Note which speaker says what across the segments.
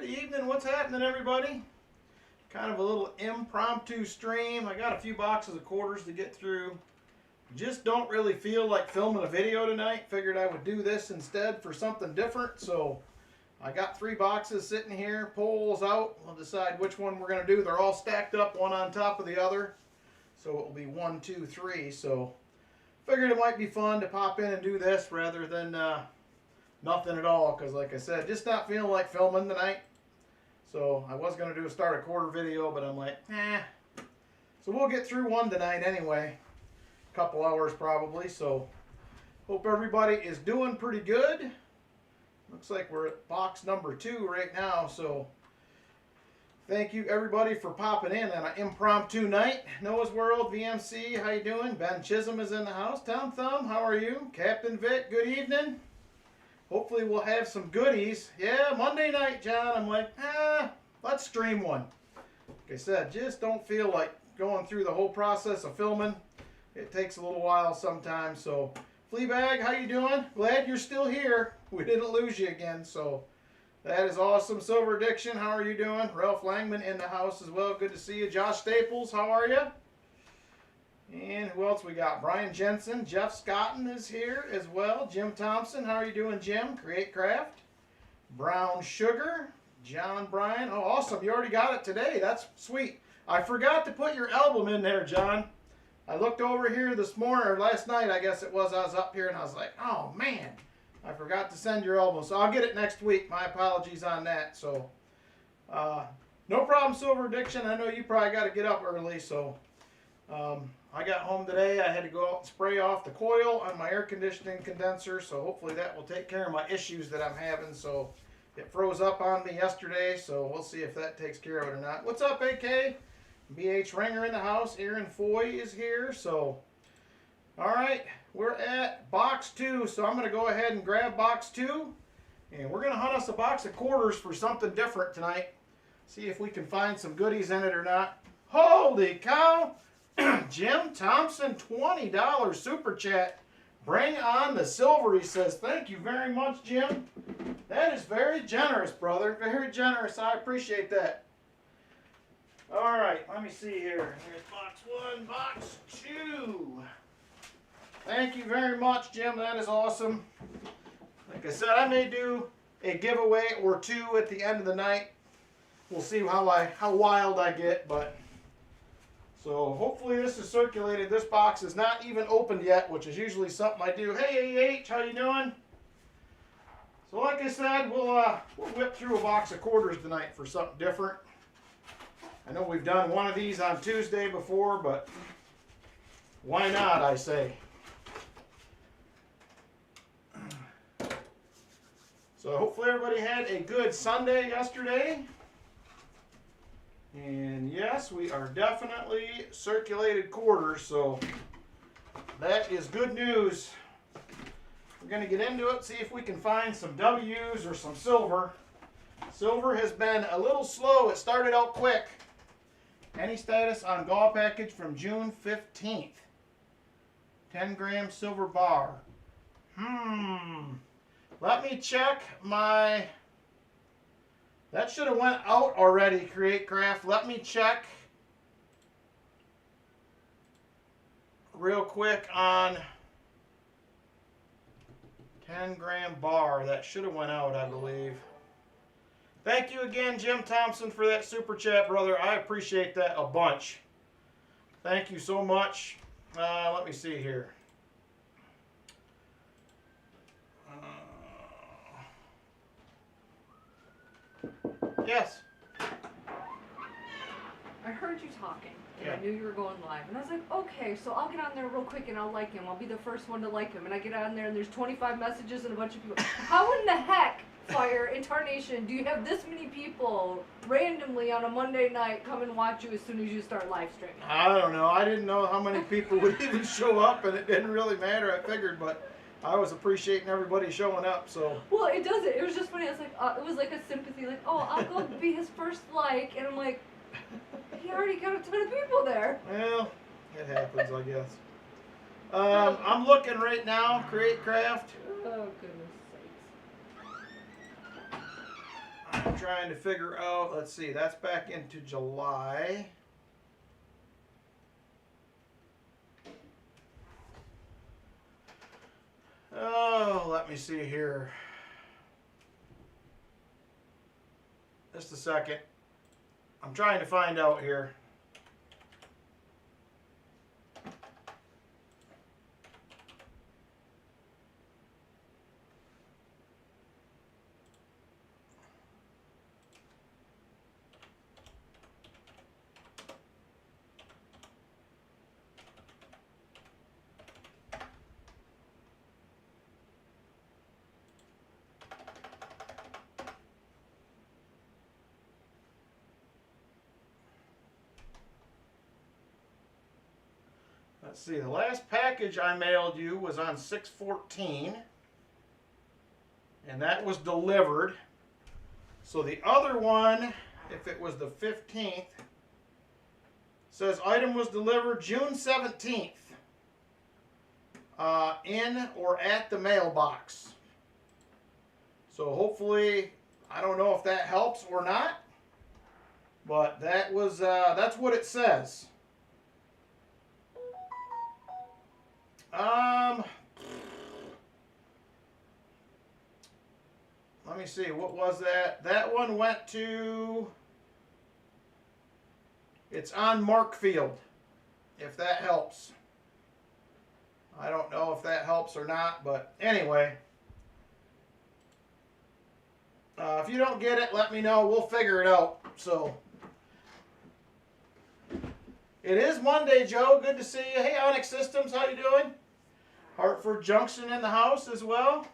Speaker 1: Good evening. What's happening, everybody? Kind of a little impromptu stream. I got a few boxes of quarters to get through. Just don't really feel like filming a video tonight. Figured I would do this instead for something different. So I got 3 boxes sitting here. Polls out. We'll decide which one we're going to do. They're all stacked up, one on top of the other. So it will be 1, 2, 3. So figured it might be fun to pop in and do this rather than nothing at all, because like I said, just not feeling like filming tonight. So I was going to start a quarter video, but I'm like, So we'll get through one tonight anyway. A couple hours probably. So hope everybody is doing pretty good. Looks like we're at box number 2 right now. So thank you everybody for popping in on an impromptu night. Noah's World, VMC, how you doing? Ben Chisholm is in the house. Tom Thumb, how are you? Captain Vic, good evening. Hopefully we'll have some goodies. Yeah, Monday night, John. I'm like, let's stream one. Like I said, just don't feel like going through the whole process of filming. It takes a little while sometimes. So, Fleabag, how you doing? Glad you're still here. We didn't lose you again, so that is awesome. Silver Addiction, how are you doing? Ralph Langman in the house as well. Good to see you. Josh Staples, how are you? And who else we got? Brian Jensen. Jeff Scotton is here as well. Jim Thompson. How are you doing, Jim? Create Craft. Brown Sugar. John Bryan. Oh, awesome. You already got it today. That's sweet. I forgot to put your album in there, John. I looked over here this morning, or last night, I guess it was. I was up here and I was like, oh, man. I forgot to send your album. So I'll get it next week. My apologies on that. So, no problem, Silver Addiction. I know you probably got to get up early, so I got home today. I had to go out and spray off the coil on my air conditioning condenser, so hopefully that will take care of my issues that I'm having. So it froze up on me yesterday, so we'll see if that takes care of it or not. What's up, AK? BH Ringer in the house. Aaron Foy is here. So, all right, we're at box 2, so I'm going to go ahead and grab box 2, and we're going to hunt us a box of quarters for something different tonight. See if we can find some goodies in it or not. Holy cow! Jim Thompson, $20 super chat. Bring on the silver, he says. Thank you very much, Jim. That is very generous, brother. Very generous. I appreciate that. All right, let me see here. Here's box 1, box 2. Thank you very much, Jim. That is awesome. Like I said, I may do a giveaway or 2 at the end of the night. We'll see how wild I get, but so hopefully this is circulated. This box is not even opened yet, which is usually something I do. Hey, AH, how you doing? So like I said, we'll whip through a box of quarters tonight for something different. I know we've done one of these on Tuesday before, but why not, I say. So hopefully everybody had a good Sunday yesterday. And yes, we are definitely circulated quarters, so that is good news. We're going to get into it, see if we can find some W's or some silver. Silver has been a little slow. It started out quick. Any status on Gaw package from June 15th? 10-gram silver bar. Let me check my... That should have went out already, Create Craft. Let me check real quick on 10-gram bar. That should have went out, I believe. Thank you again, Jim Thompson, for that super chat, brother. I appreciate that a bunch. Thank you so much. Let me see here. Yes.
Speaker 2: I heard you talking, and
Speaker 1: Yeah.
Speaker 2: I knew you were going live, and I was like, okay, so I'll get on there real quick and I'll like him. I'll be the first one to like him, and I get on there and there's 25 messages and a bunch of people. How in the heck, Fire, Incarnation, do you have this many people randomly on a Monday night come and watch you as soon as you start live streaming?
Speaker 1: I don't know. I didn't know how many people would even show up, and it didn't really matter, I figured, but I was appreciating everybody showing up, so.
Speaker 2: Well, it doesn't. It was just funny. I was like, it was like a sympathy, like, oh, I'll go be his first like, and I'm like, he already got a ton of people there.
Speaker 1: Well, it happens, I guess. I'm looking right now, Create Craft.
Speaker 2: Oh, goodness sakes.
Speaker 1: trying to figure out, let's see, that's back into July. Oh, let me see here. Just a second. I'm trying to find out here. Let's see, the last package I mailed you was on 6/14, and that was delivered. So the other one, if it was the 15th, says item was delivered June 17th in or at the mailbox. So hopefully, I don't know if that helps or not, but that was that's what it says. Let me see, what was that? That one went to, it's on Markfield, if that helps. I don't know if that helps or not, but anyway. If you don't get it, let me know. We'll figure it out. So, it is Monday, Joe. Good to see you. Hey, Onyx Systems, how you doing? Hartford Junction in the house as well.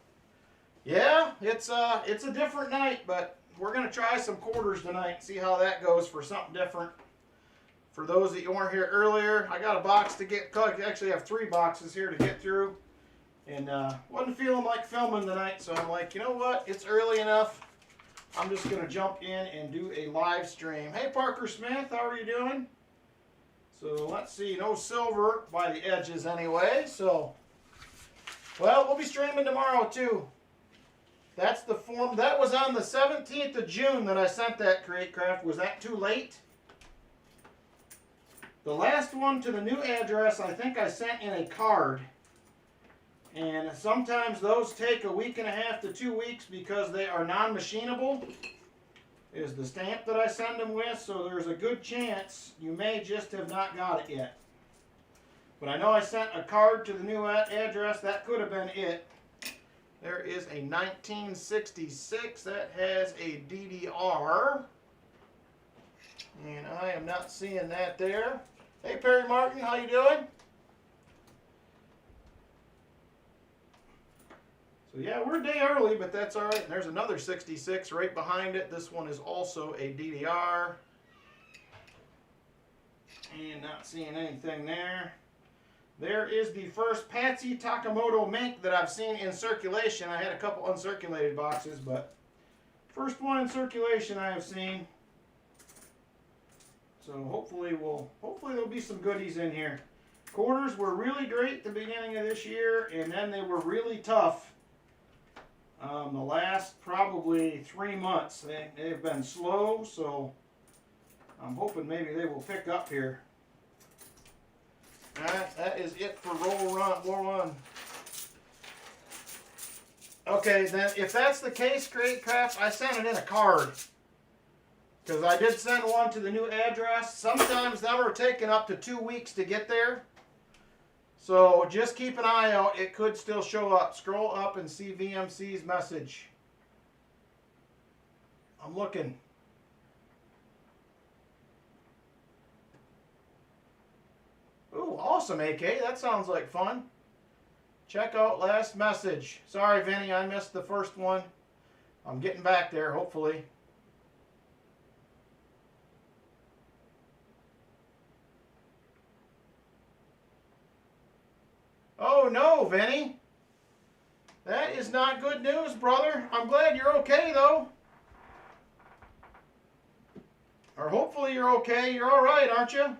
Speaker 1: Yeah, it's a different night, but we're gonna try some quarters tonight. See how that goes for something different. For those that you weren't here earlier, I got a box to get. I actually have 3 boxes here to get through, and wasn't feeling like filming tonight, so I'm like, you know what? It's early enough. I'm just gonna jump in and do a live stream. Hey, Parker Smith, how are you doing? So let's see, no silver by the edges anyway. So, well, we'll be streaming tomorrow too. That's the form. That was on the 17th of June that I sent that Create Craft. Was that too late? The last one to the new address, I think I sent in a card. And sometimes those take a week and a half to 2 weeks because they are non-machinable. Is the stamp that I send them with, so there's a good chance you may just have not got it yet. But I know I sent a card to the new address. That could have been it. There is a 1966 that has a DDR. And I am not seeing that there. Hey, Perry Martin, how you doing? So yeah, we're a day early, but that's all right. And there's another 66 right behind it. This one is also a DDR. And not seeing anything there. There is the first Patsy Takamoto mink that I've seen in circulation. I had a couple uncirculated boxes, but first one in circulation I have seen. So hopefully there'll be some goodies in here. Quarters were really great at the beginning of this year, and then they were really tough the last probably 3 months. They've been slow, so I'm hoping maybe they will pick up here. Alright, that is it for roll one. Okay, then if that's the case, Create Craft, I sent it in a card. Because I did send one to the new address. Sometimes them are taking up to 2 weeks to get there. So just keep an eye out. It could still show up. Scroll up and see VMC's message. I'm looking. Ooh, awesome, AK. That sounds like fun. Check out last message. Sorry, Vinny, I missed the first one. I'm getting back there, hopefully. Oh, no, Vinny. That is not good news, brother. I'm glad you're okay, though. Or hopefully you're okay. You're all right, aren't you?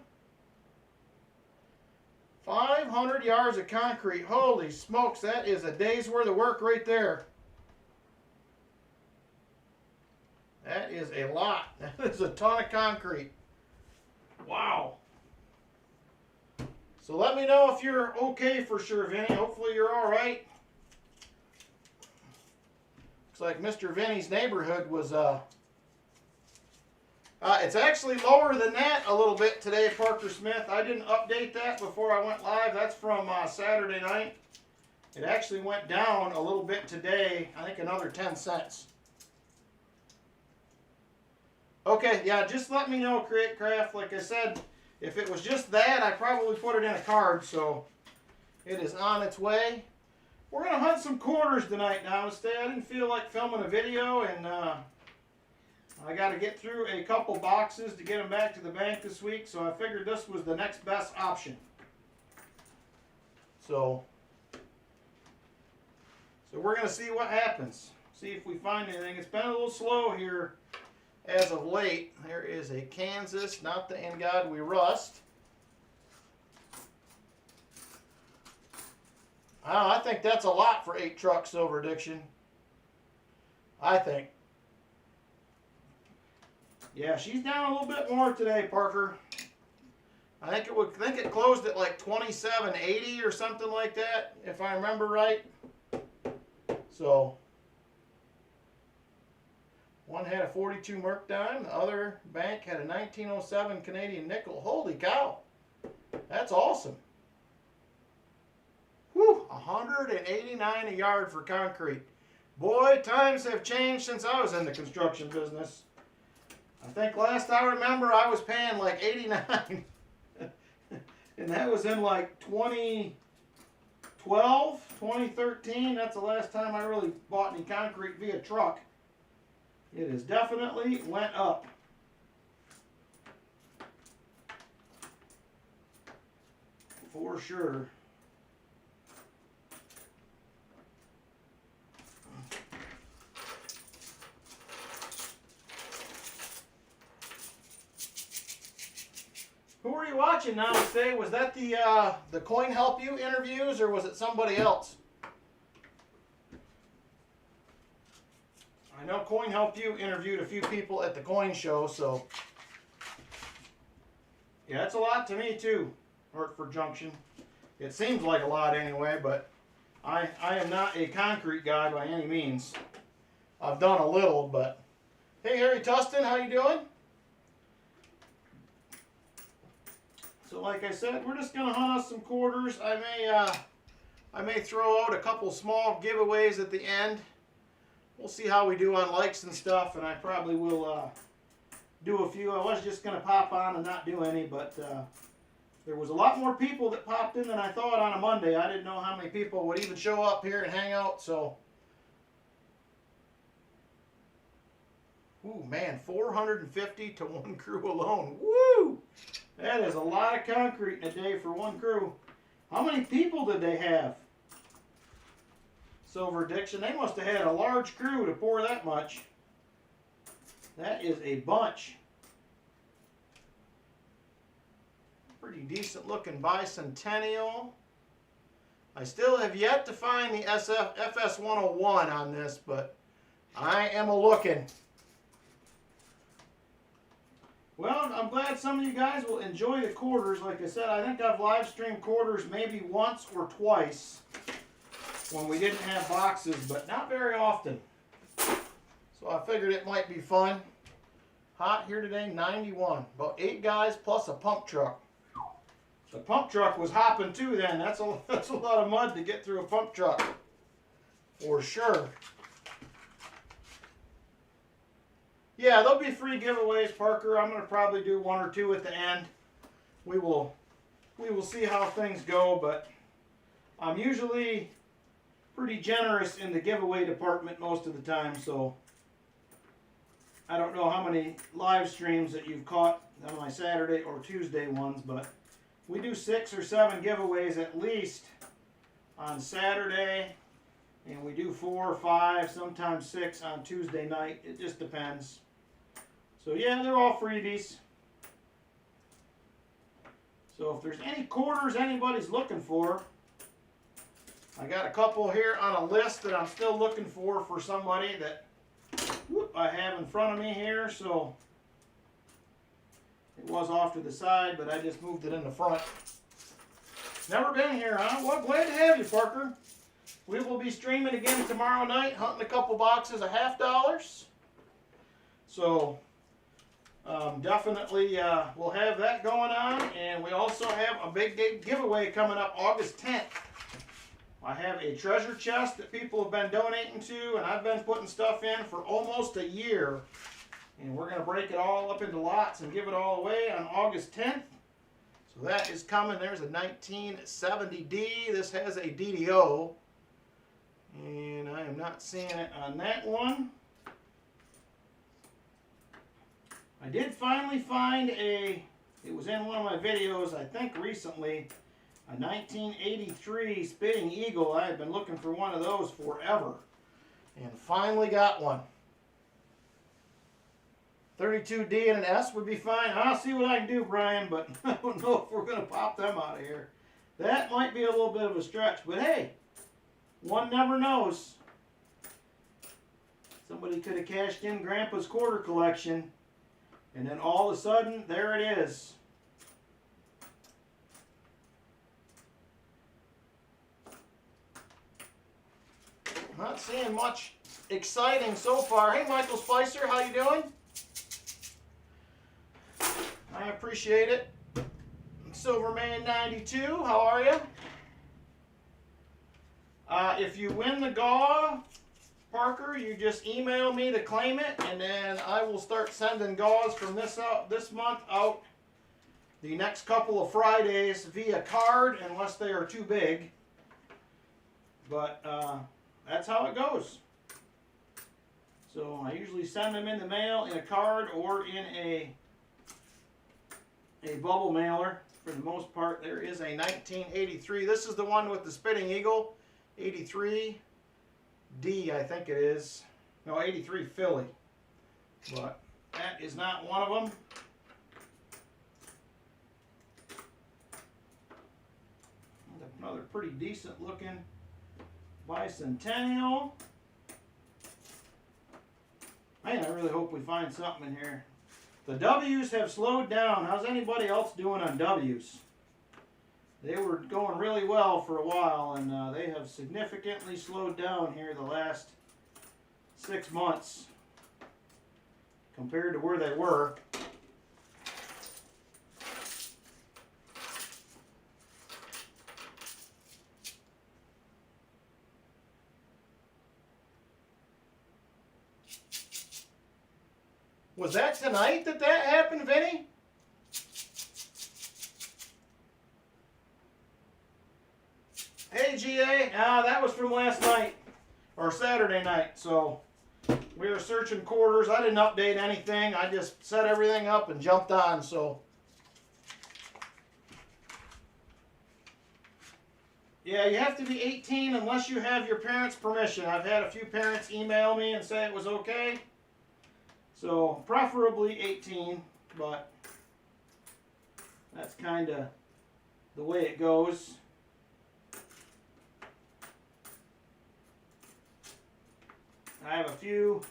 Speaker 1: 500 yards of concrete. Holy smokes, that is a day's worth of work right there. That is a lot. That is a ton of concrete. Wow. So let me know if you're okay for sure, Vinny. Hopefully you're all right. Looks like Mr. Vinny's neighborhood was, it's actually lower than that a little bit today, Parker Smith. I didn't update that before I went live. That's from Saturday night. It actually went down a little bit today. I think another 10 cents. Okay, yeah, just let me know, Create Craft. Like I said, if it was just that, I probably put it in a card, so it is on its way. We're going to hunt some quarters tonight now. Instead, I didn't feel like filming a video, and I got to get through a couple boxes to get them back to the bank this week, so I figured this was the next best option. So we're going to see what happens. See if we find anything. It's been a little slow here as of late. There is a Kansas, not the In God We Rust. I think that's a lot for 8 truck Silver Addiction. I think. Yeah, she's down a little bit more today, Parker. I think it closed at like 27.80 or something like that, if I remember right. So one had a 42 Merc dime, the other bank had a 1907 Canadian nickel. Holy cow, that's awesome. Whew, 189 a yard for concrete. Boy, times have changed since I was in the construction business. I think last I remember I was paying like 89. And that was in like 2012, 2013. That's the last time I really bought any concrete via truck. It has definitely went up. For sure. Who were you watching now today? Was that the Coin Help You interviews, or was it somebody else? I know Coin Help You interviewed a few people at the coin show, so yeah, that's a lot to me too, Hartford Junction. It seems like a lot anyway, but I am not a concrete guy by any means. I've done a little, but hey, Harry Tustin, how you doing? So like I said, we're just gonna hunt us some quarters. I may throw out a couple small giveaways at the end. We'll see how we do on likes and stuff, and I probably will do a few. I was just gonna pop on and not do any, but there was a lot more people that popped in than I thought on a Monday. I didn't know how many people would even show up here and hang out, so. Ooh, man, 450 to one crew alone. Woo! That is a lot of concrete in a day for one crew. How many people did they have? Silver Addiction. They must have had a large crew to pour that much. That is a bunch. Pretty decent looking Bicentennial. I still have yet to find the FS101 on this, but I am a-looking. Well, I'm glad some of you guys will enjoy the quarters. Like I said, I think I've live streamed quarters maybe once or twice when we didn't have boxes, but not very often. So I figured it might be fun. Hot here today, 91. About 8 guys plus a pump truck. The pump truck was hopping too then. That's a lot of mud to get through a pump truck. For sure. Yeah, there'll be free giveaways, Parker. I'm going to probably do 1 or 2 at the end. We will see how things go, but I'm usually pretty generous in the giveaway department most of the time, so I don't know how many live streams that you've caught on my Saturday or Tuesday ones, but we do 6 or 7 giveaways at least on Saturday, and we do 4 or 5, sometimes 6 on Tuesday night. It just depends. So yeah, they're all freebies. So if there's any quarters anybody's looking for, I got a couple here on a list that I'm still looking for somebody that, I have in front of me here, so it was off to the side, but I just moved it in the front. Never been here, huh? Well, glad to have you, Parker. We will be streaming again tomorrow night, hunting a couple boxes of $50. So definitely we'll have that going on, and we also have a big giveaway coming up August 10th. I have a treasure chest that people have been donating to, and I've been putting stuff in for almost a year. And we're going to break it all up into lots and give it all away on August 10th. So that is coming. There's a 1970D. This has a DDO. And I am not seeing it on that one. I did finally find it was in one of my videos, I think recently, a 1983 Spitting Eagle. I had been looking for one of those forever. And finally got one. 32D and an S would be fine. I'll see what I can do, Brian, but I don't know if we're going to pop them out of here. That might be a little bit of a stretch, but hey, one never knows. Somebody could have cashed in Grandpa's quarter collection, and then all of a sudden, there it is. Not seeing much exciting so far. Hey, Michael Spicer, how you doing? I appreciate it. Silverman92, how are you? If you win the GAW, Parker, you just email me to claim it, and then I will start sending GAWs from this month out the next couple of Fridays via card, unless they are too big. But that's how it goes. So I usually send them in the mail in a card or in a bubble mailer. For the most part, there is a 1983. This is the one with the Spitting Eagle. 83 D, I think it is. No, 83 Philly. But that is not one of them. Another pretty decent looking Bicentennial. Man, I really hope we find something in here. The W's have slowed down. How's anybody else doing on W's? They were going really well for a while, and they have significantly slowed down here the last 6 months compared to where they were. Was that tonight that happened, Vinny? Hey, GA. That was from last night, or Saturday night. So we were searching quarters. I didn't update anything. I just set everything up and jumped on. So yeah, you have to be 18 unless you have your parents' permission. I've had a few parents email me and say it was okay. So preferably 18, but that's kind of the way it goes. I have a few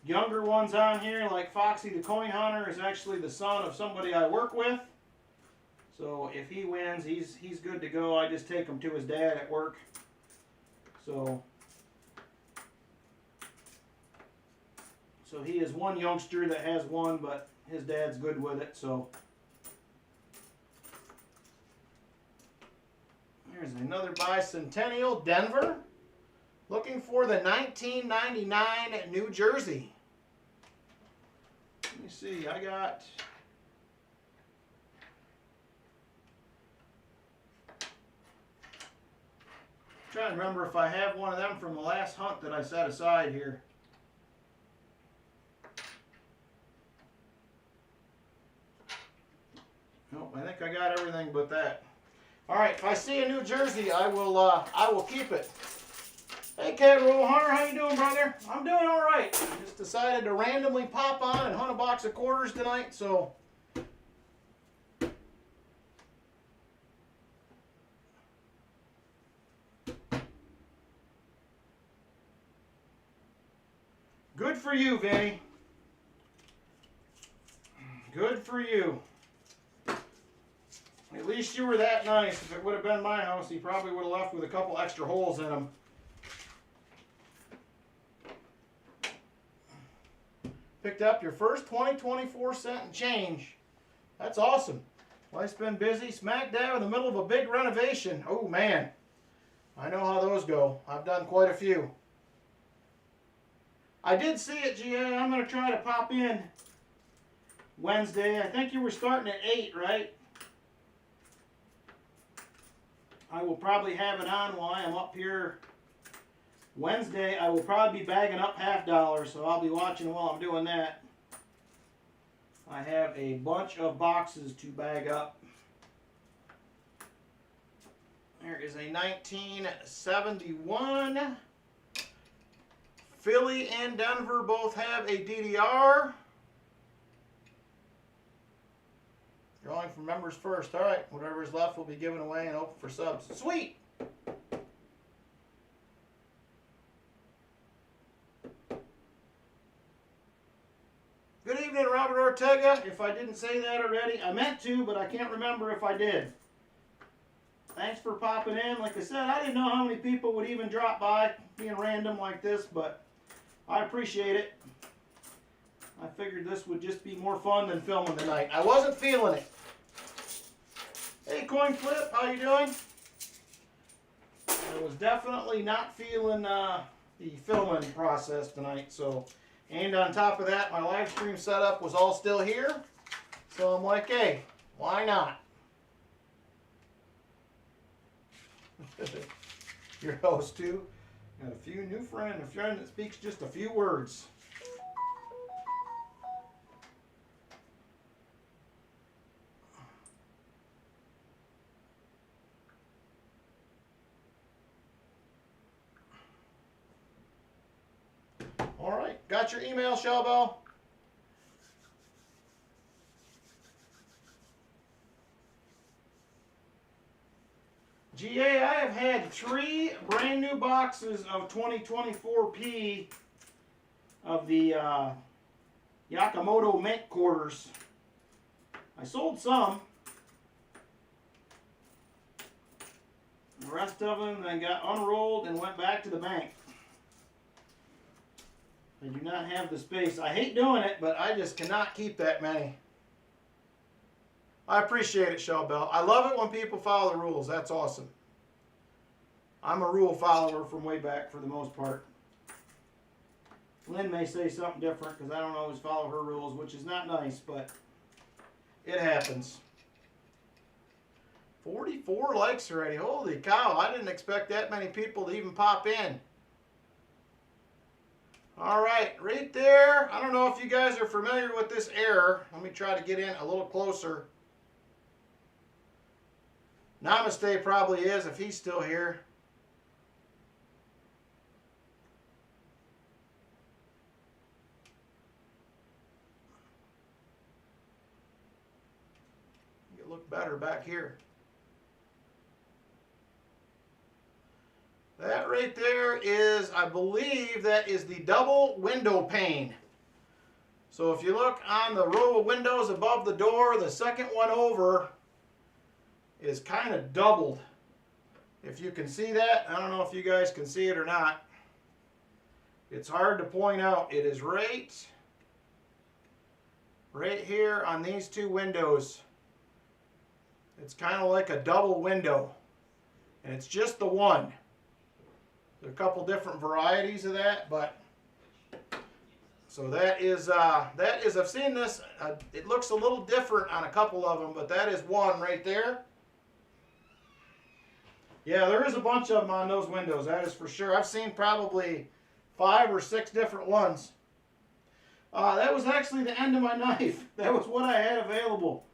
Speaker 1: younger ones on here, like Foxy the Coin Hunter is actually the son of somebody I work with. So if he wins, he's good to go. I just take him to his dad at work. So he is one youngster that has one, but his dad's good with it. So here's another Bicentennial, Denver. Looking for the 1999 New Jersey. Let me see, I got... I'm trying to remember if I have one of them from the last hunt that I set aside here. Nope, I think I got everything but that. All right, if I see a New Jersey, I will keep it. Hey, Cat Roll Hunter, how you doing, brother? I'm doing all right. Just decided to randomly pop on and hunt a box of quarters tonight, so. Good Good for you, Vinny. Good for you. At least you were that nice. If it would have been my house, he probably would have left with a couple extra holes in them. Picked up your first 24-cent and change. That's awesome. Life's been busy. Smack dab in the middle of a big renovation. Oh, man. I know how those go. I've done quite a few. I did see it, GA. I'm going to try to pop in Wednesday. I think you were starting at 8, right? I will probably have it on while I'm up here. Wednesday, I will probably be bagging up $50, so I'll be watching while I'm doing that. I have a bunch of boxes to bag up. There is a 1971. Philly and Denver both have a DDR. Drawing from members first. All right, whatever is left will be given away and open for subs. Sweet! Good evening, Robert Ortega. If I didn't say that already, I meant to, but I can't remember if I did. Thanks for popping in. Like I said, I didn't know how many people would even drop by being random like this, but I appreciate it. I figured this would just be more fun than filming tonight. I wasn't feeling it. Hey, Coin Flip, how you doing? I was definitely not feeling the filming process tonight, so... And on top of that, my live stream setup was all still here. So I'm like, hey, why not? Your host too. Got a few new friends, a friend that speaks just a few words. All right, got your email, Shellbell? GA, I have had 3 brand new boxes of 2024P of the Yakamoto Mint quarters. I sold some. The rest of them then got unrolled and went back to the bank. I do not have the space. I hate doing it, but I just cannot keep that many. I appreciate it, Shellbell. I love it when people follow the rules. That's awesome. I'm a rule follower from way back for the most part. Lynn may say something different because I don't always follow her rules, which is not nice, but it happens. 44 likes already. Holy cow, I didn't expect that many people to even pop in. All right, right there. I don't know if you guys are familiar with this error. Let me try to get in a little closer. Namaste probably is if he's still here. You look better back here. That right there is, I believe, that is the double window pane. So if you look on the row of windows above the door, the second one over is kind of doubled. If you can see that, I don't know if you guys can see it or not. It's hard to point out. It is right here on these 2 windows. It's kind of like a double window, and it's just the one. There are a couple different varieties of that, but so that is I've seen this. It looks a little different on a couple of them, but that is one right there. Yeah, there is a bunch of them on those windows. That is for sure. I've seen probably 5 or 6 different ones. That was actually the end of my knife. That was what I had available,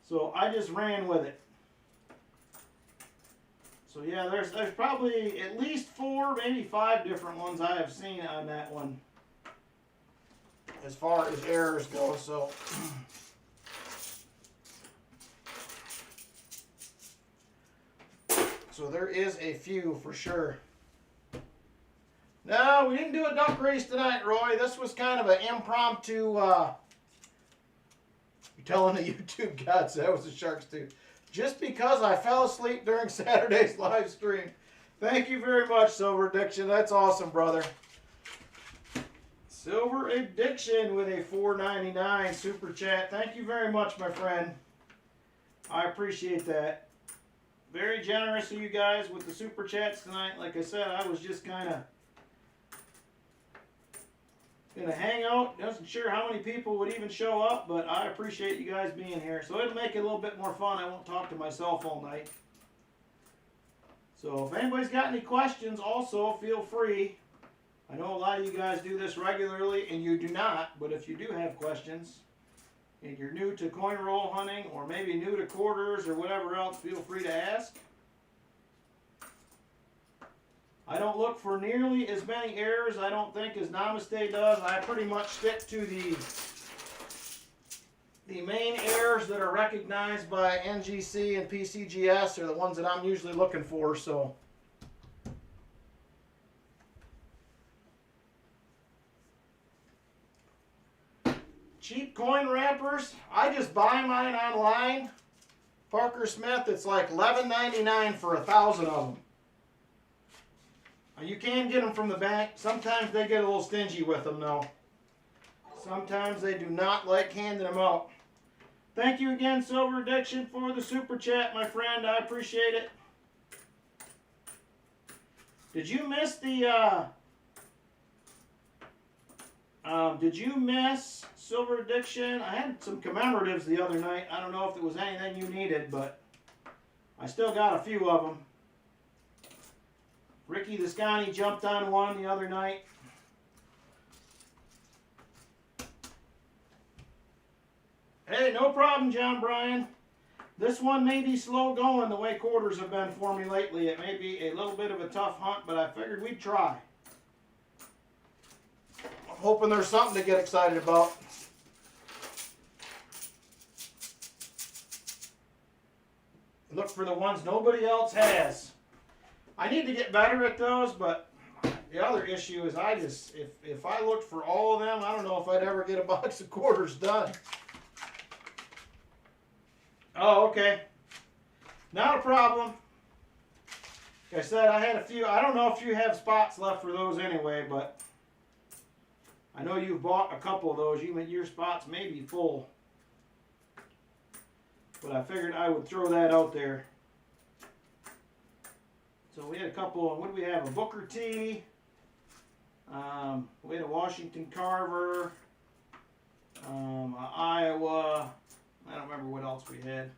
Speaker 1: so I just ran with it. So yeah, there's probably at least 4, maybe 5 different ones I have seen on that one as far as errors go. So there is a few for sure. No, we didn't do a duck race tonight, Roy. This was kind of an impromptu, you're telling the YouTube gods that was the sharks too. Just because I fell asleep during Saturday's live stream. Thank you very much, Silver Addiction. That's awesome, brother. Silver Addiction with a $4.99 super chat. Thank you very much, my friend. I appreciate that. Very generous of you guys with the super chats tonight. Like I said, I was just kind of gonna hang out. Wasn't sure how many people would even show up, but I appreciate you guys being here. So it'll make it a little bit more fun. I won't talk to myself all night. So if anybody's got any questions, also feel free. I know a lot of you guys do this regularly, and you do not, but if you do have questions, and you're new to coin roll hunting, or maybe new to quarters, or whatever else, feel free to ask. I don't look for nearly as many errors, I don't think, as Namaste does. I pretty much stick to the main errors that are recognized by NGC and PCGS are the ones that I'm usually looking for, so. Cheap coin wrappers, I just buy mine online. Parker Smith, it's like $11.99 for 1,000 of them. You can get them from the bank. Sometimes they get a little stingy with them though. Sometimes they do not like handing them out. Thank you again, Silver Addiction, for the super chat, my friend. I appreciate it. Did you miss the did you miss Silver Addiction? I had some commemoratives the other night. I don't know if it was anything you needed, but I still got a few of them. Ricky the Scotty jumped on one the other night. Hey, no problem, John Bryan. This one may be slow going the way quarters have been for me lately. It may be a little bit of a tough hunt, but I figured we'd try. I'm hoping there's something to get excited about. Look for the ones nobody else has. I need to get better at those, but the other issue is I just, if I looked for all of them, I don't know if I'd ever get a box of quarters done. Oh, okay. Not a problem. Like I said, I had a few. I don't know if you have spots left for those anyway, but I know you've bought a couple of those. Your spots may be full. But I figured I would throw that out there. So we had a couple, what do we have? A Booker T. We had a Washington Carver. Iowa. I don't remember what else we had.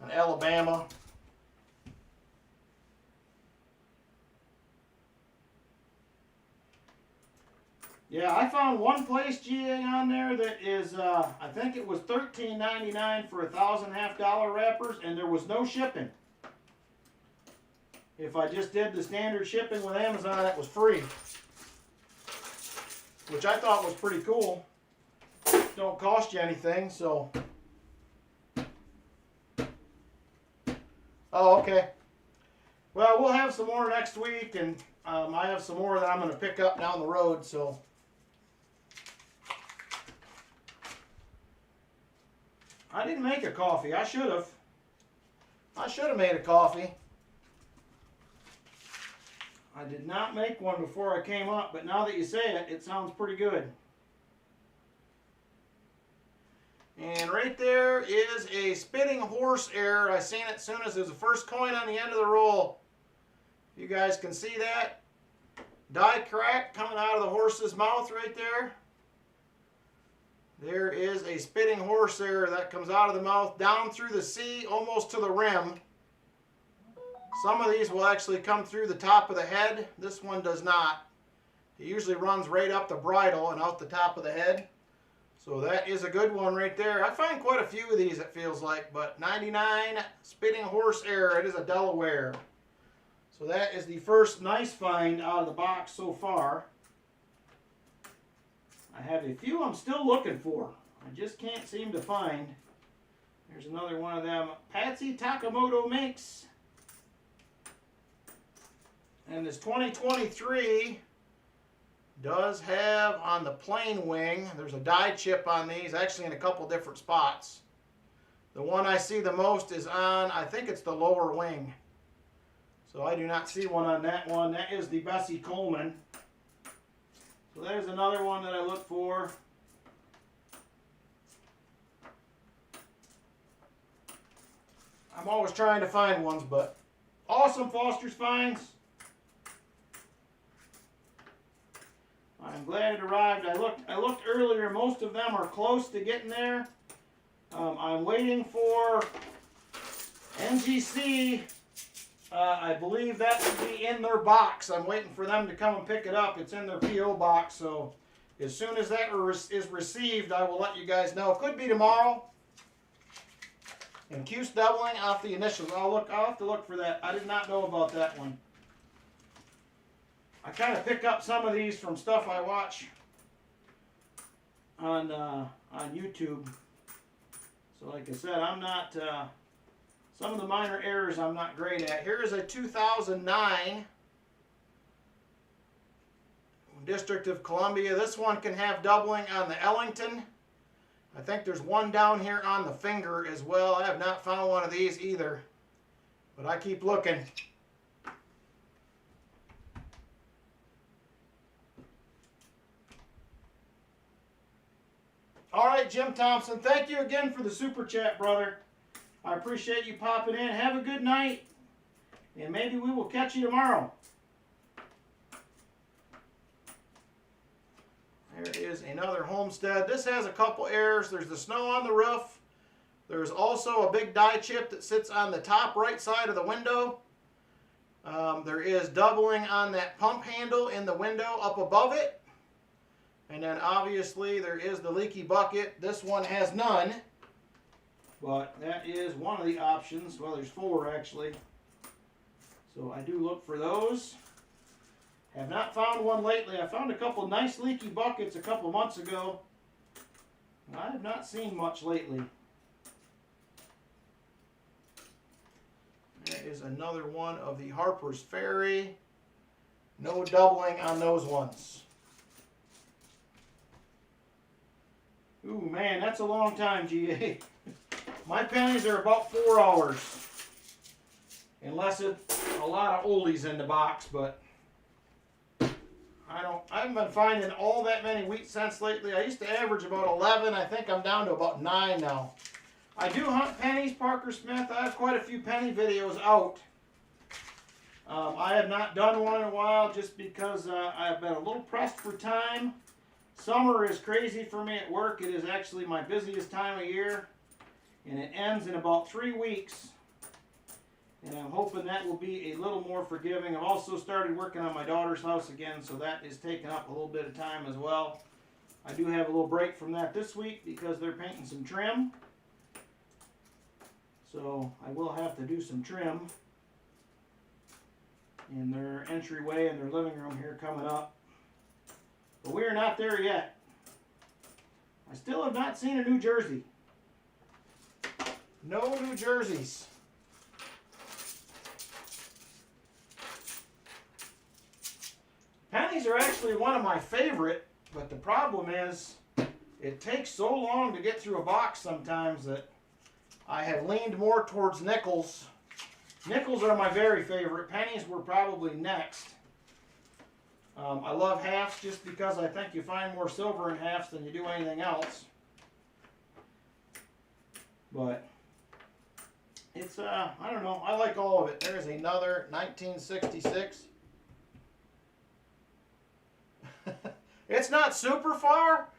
Speaker 1: An Alabama. Yeah, I found one place GA on there that is, I think it was $13.99 for 1,000 half-dollar wrappers, and there was no shipping. If I just did the standard shipping with Amazon, it was free. Which I thought was pretty cool. Don't cost you anything, so. Oh, okay. Well, we'll have some more next week, and I have some more that I'm going to pick up down the road, so. I didn't make a coffee. I should have. I should have made a coffee. I did not make one before I came up, but now that you say it, it sounds pretty good. And right there is a spitting horse error. I seen it as soon as there's the first coin on the end of the roll. You guys can see that. Die crack coming out of the horse's mouth right there. There is a spitting horse error that comes out of the mouth down through the C almost to the rim. Some of these will actually come through the top of the head. This one does not. It usually runs right up the bridle and out the top of the head. So that is a good one right there. I find quite a few of these, it feels like, but 99 spitting horse error. It is a Delaware. So that is the first nice find out of the box so far. I have a few I'm still looking for. I just can't seem to find. There's another one of them. Patsy Takamoto makes. And this 2023 does have on the plain wing, there's a die chip on these, actually in a couple different spots. The one I see the most is on, I think it's the lower wing. So I do not see one on that one. That is the Bessie Coleman. So there's another one that I look for. I'm always trying to find ones, but awesome Foster's finds. I'm glad it arrived. I looked earlier. Most of them are close to getting there. I'm waiting for NGC. I believe that should be in their box. I'm waiting for them to come and pick it up. It's in their P.O. box. So as soon as that is received, I will let you guys know. It could be tomorrow. And Q's doubling off the initials. I'll have to look for that. I did not know about that one. I kind of pick up some of these from stuff I watch on YouTube. So like I said, I'm not, some of the minor errors I'm not great at. Here is a 2009 District of Columbia. This one can have doubling on the Ellington. I think there's one down here on the finger as well. I have not found one of these either, but I keep looking. All right, Jim Thompson, thank you again for the super chat, brother. I appreciate you popping in. Have a good night, and maybe we will catch you tomorrow. There is another Homestead. This has a couple errors. There's the snow on the roof. There's also a big die chip that sits on the top right side of the window. There is doubling on that pump handle in the window up above it. And then obviously there is the leaky bucket. This one has none, but that is one of the options. Well, there's four actually. So I do look for those. Have not found one lately. I found a couple nice leaky buckets a couple months ago. I have not seen much lately. There is another one of the Harper's Ferry. No doubling on those ones. Ooh, man, that's a long time, GA. My pennies are about 4 hours. Unless it's a lot of oldies in the box, but I haven't been finding all that many wheat cents lately. I used to average about 11. I think I'm down to about 9 now. I do hunt pennies, Parker Smith. I have quite a few penny videos out. I have not done one in a while just because I've been a little pressed for time. Summer is crazy for me at work. It is actually my busiest time of year, and it ends in about 3 weeks. And I'm hoping that will be a little more forgiving. I've also started working on my daughter's house again, so that is taking up a little bit of time as well. I do have a little break from that this week because they're painting some trim. So I will have to do some trim in their entryway and their living room here coming up. But we are not there yet. I still have not seen a New Jersey. No New Jerseys. Pennies are actually one of my favorite, but the problem is it takes so long to get through a box sometimes that I have leaned more towards nickels. Nickels are my very favorite. Pennies were probably next. I love halves just because I think you find more silver in halves than you do anything else. But it's, I don't know, I like all of it. There's another 1966. It's not super far.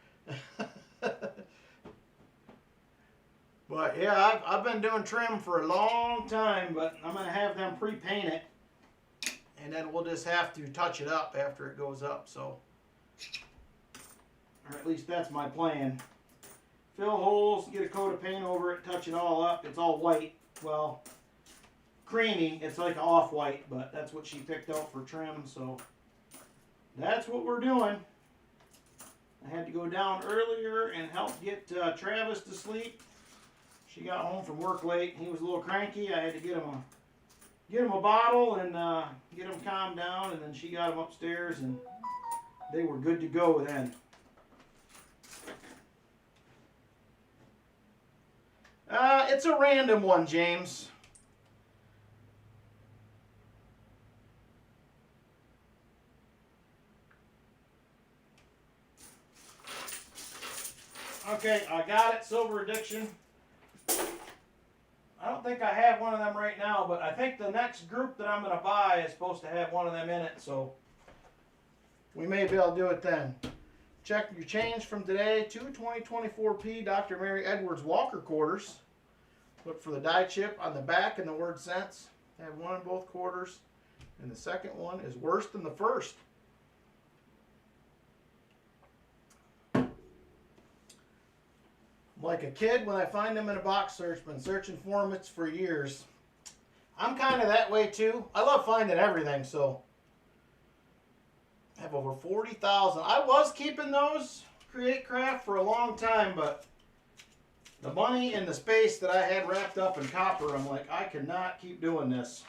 Speaker 1: But yeah, I've been doing trim for a long time, but I'm going to have them pre-paint it. And then we'll just have to touch it up after it goes up, so. Or at least that's my plan. Fill holes, get a coat of paint over it, touch it all up. It's all white. Well, creamy. It's like off-white, but that's what she picked out for trim, so. That's what we're doing. I had to go down earlier and help get Travis to sleep. She got home from work late. He was a little cranky. I had to get them a bottle and get them calmed down, and then she got them upstairs, and they were good to go then. It's a random one, James. Okay, I got it, Silver Addiction. I don't think I have one of them right now, but I think the next group that I'm going to buy is supposed to have one of them in it, so we may be able to do it then. Check your change from today. 2 2024P Dr. Mary Edwards Walker quarters. Look for the die chip on the back and the word cents. I have one in both quarters, and the second one is worse than the first. Like a kid when I find them in a box search, been searching for them for years. I'm kind of that way too. I love finding everything, so I have over 40,000. I was keeping those Create Craft for a long time, but the money and the space that I had wrapped up in copper, I'm like, I cannot keep doing this.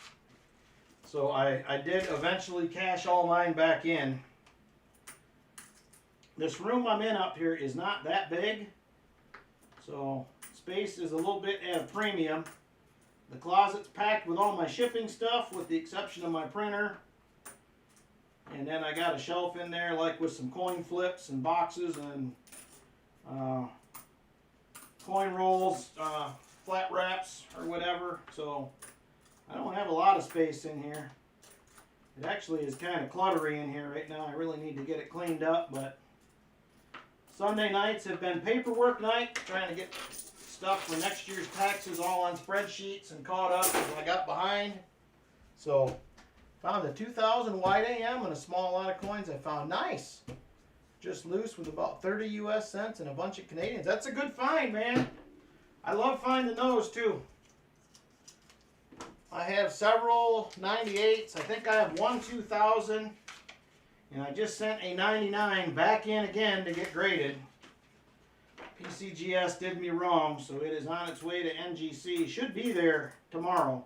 Speaker 1: So I did eventually cash all mine back in. This room I'm in up here is not that big, so space is a little bit at a premium. The closet's packed with all my shipping stuff with the exception of my printer. And then I got a shelf in there like with some coin flips and boxes and coin rolls, flat wraps or whatever. So I don't have a lot of space in here. It actually is kind of cluttery in here right now. I really need to get it cleaned up, but Sunday nights have been paperwork night, trying to get stuff for next year's taxes all on spreadsheets and caught up because I got behind. So found a 2000 white AM and a small lot of coins I found nice. Just loose with about 30 US cents and a bunch of Canadians. That's a good find, man. I love finding those too. I have several 98s. I think I have one 2000. And I just sent a 99 back in again to get graded. PCGS did me wrong, so it is on its way to NGC. Should be there tomorrow.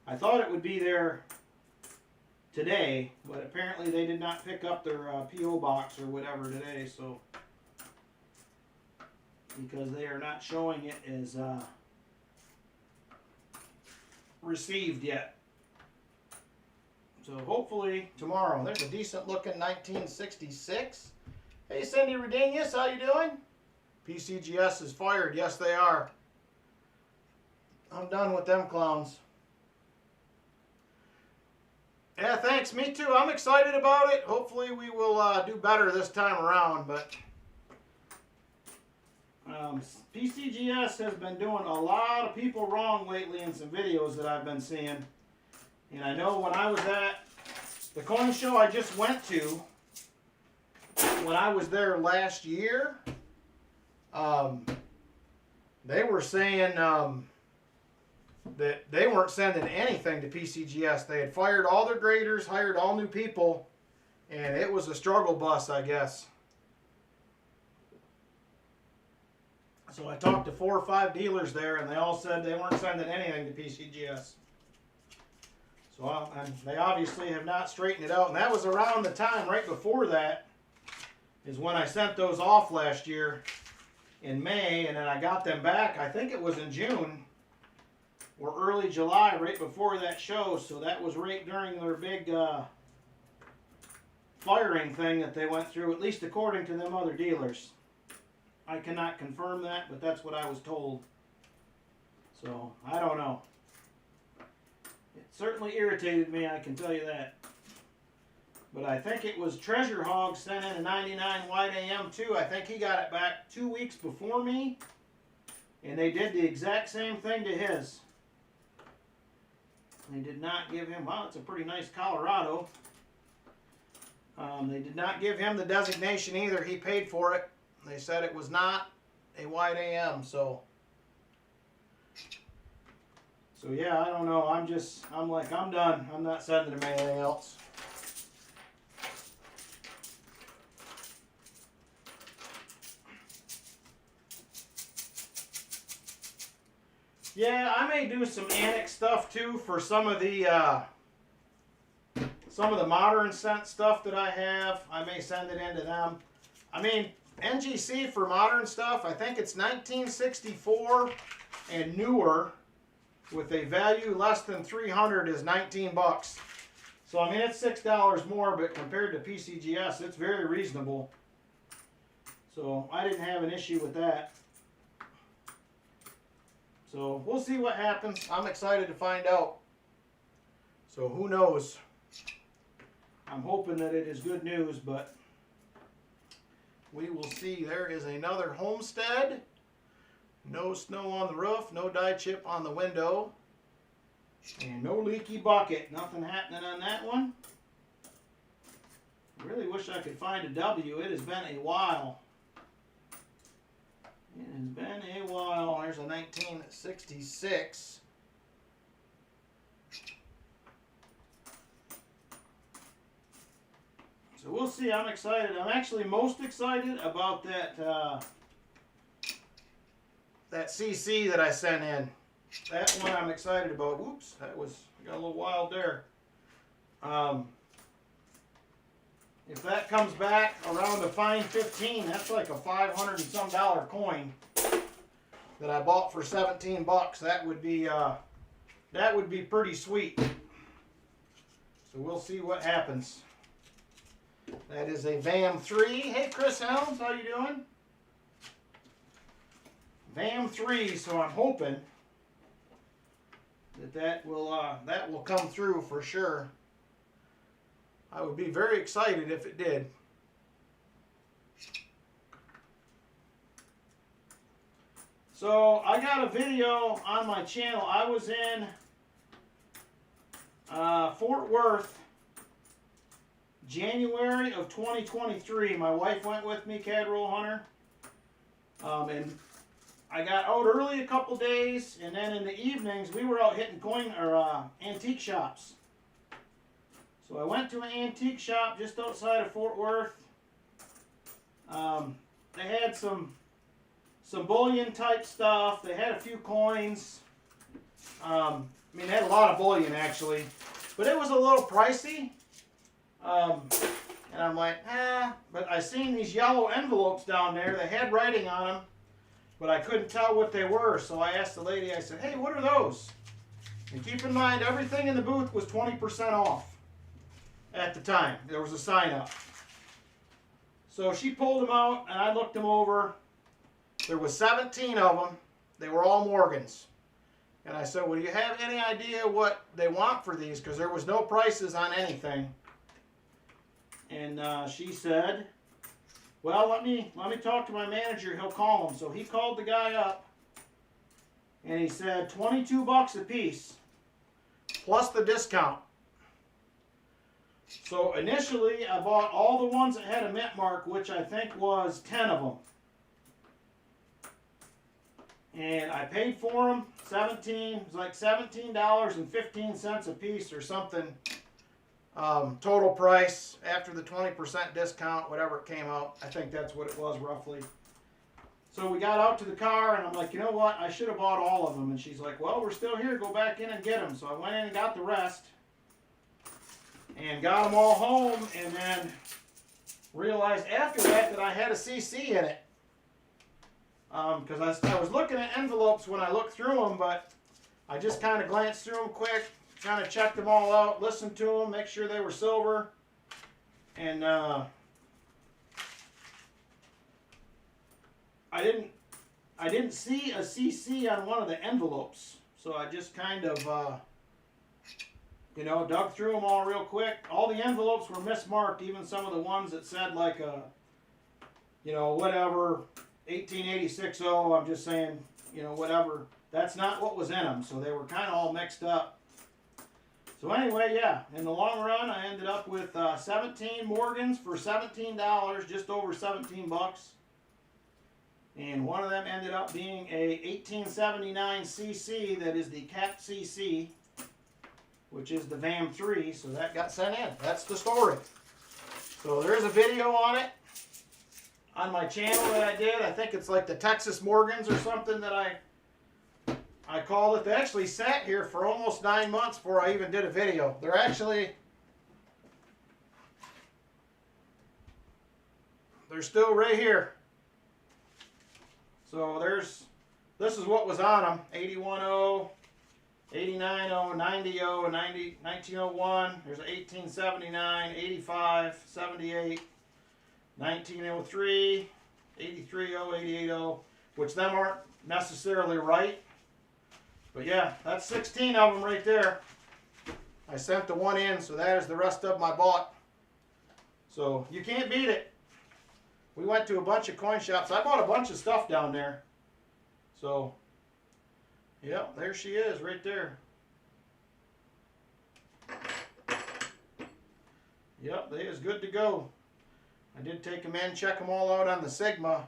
Speaker 1: I thought it would be there today, but apparently they did not pick up their P.O. box or whatever today, so because they are not showing it as received yet. So hopefully tomorrow. There's a decent looking 1966. Hey Cindy Redenius, how you doing? PCGS is fired. Yes they are. I'm done with them clowns. Yeah, thanks. Me too. I'm excited about it. Hopefully we will do better this time around. But PCGS has been doing a lot of people wrong lately in some videos that I've been seeing. And I know when I was at the coin show I just went to, when I was there last year, they were saying that they weren't sending anything to PCGS. They had fired all their graders, hired all new people, and it was a struggle bus, I guess. So I talked to 4 or 5 dealers there, and they all said they weren't sending anything to PCGS. So and they obviously have not straightened it out. And that was around the time, right before that, is when I sent those off last year in May, and then I got them back, I think it was in June or early July, right before that show. So that was right during their big firing thing that they went through, at least according to them other dealers. I cannot confirm that, but that's what I was told. So, I don't know. It certainly irritated me, I can tell you that. But I think it was Treasure Hog sent in a 99 white AM too. I think he got it back 2 weeks before me. And they did the exact same thing to his. They did not give him, wow, it's a pretty nice Colorado. They did not give him the designation either. He paid for it. They said it was not a white AM, so yeah, I don't know. I'm like, I'm done. I'm not sending him anything else. Yeah, I may do some annex stuff too for some of the modern scent stuff that I have. I may send it into them. I mean, NGC for modern stuff, I think it's 1964 and newer with a value less than 300 is 19 bucks. So I mean, it's $6 more, but compared to PCGS, it's very reasonable. So I didn't have an issue with that. So we'll see what happens. I'm excited to find out. So who knows? I'm hoping that it is good news, but we will see. There is another homestead. No snow on the roof, no dye chip on the window, and no leaky bucket. Nothing happening on that one. I really wish I could find a W. It has been a while. It has been a while. There's a 1966. So we'll see. I'm excited. I'm actually most excited about that CC that I sent in. That one I'm excited about. Whoops, that was, got a little wild there. If that comes back around a fine 15, that's like a $500 and some coin that I bought for 17 bucks. That would be pretty sweet. So we'll see what happens. That is a VAM 3. Hey, Chris Helms, how you doing? VAM 3. So I'm hoping that will come through for sure. I would be very excited if it did. So I got a video on my channel. I was in Fort Worth, January of 2023. My wife went with me, Cadroll Hunter, and I got out early a couple days, and then in the evenings we were out hitting antique shops. So I went to an antique shop just outside of Fort Worth. They had some bullion type stuff. They had a few coins. I mean, they had a lot of bullion actually, but it was a little pricey. And I'm like, but I seen these yellow envelopes down there. They had writing on them, but I couldn't tell what they were. So I asked the lady, I said, hey, what are those? And keep in mind, everything in the booth was 20% off at the time. There was a sign up. So she pulled them out, and I looked them over. There was 17 of them. They were all Morgans. And I said, well, do you have any idea what they want for these? Because there was no prices on anything. And she said, well, let me talk to my manager. He'll call him. So he called the guy up, and he said 22 bucks a piece, plus the discount. So initially, I bought all the ones that had a mint mark, which I think was 10 of them. And I paid for them it was like $17.15 a piece or something. Total price after the 20% discount, whatever it came out. I think that's what it was roughly. So we got out to the car, and I'm like, you know what? I should have bought all of them. And she's like, well, we're still here. Go back in and get them. So I went in and got the rest. And got them all home, and then realized after that I had a CC in it. Because I was looking at envelopes when I looked through them, but I just kind of glanced through them quick, kind of checked them all out, listened to them, make sure they were silver. And I didn't see a CC on one of the envelopes. So I just kind of dug through them all real quick. All the envelopes were mismarked, even some of the ones that said like whatever, 1886 I'm just saying, whatever. That's not what was in them, so they were kind of all mixed up. So anyway, yeah, in the long run, I ended up with 17 Morgans for $17, just over 17 bucks. And one of them ended up being a 1879 CC that is the Cap CC, which is the VAM 3, so that got sent in. That's the story. So there is a video on it on my channel that I did. I think it's like the Texas Morgans or something that I called it. They actually sat here for almost 9 months before I even did a video. They're still right here. So this is what was on them. 81.0, 89.0, 90.0, 1901. There's 1879, 85, 78, 1903, 83.0, 88.0, which them aren't necessarily right. But yeah, that's 16 of them right there. I sent the one in, so that is the rest of them I bought. So you can't beat it. We went to a bunch of coin shops. I bought a bunch of stuff down there. So, yep, there she is right there. Yep, they is good to go. I did take them in, check them all out on the Sigma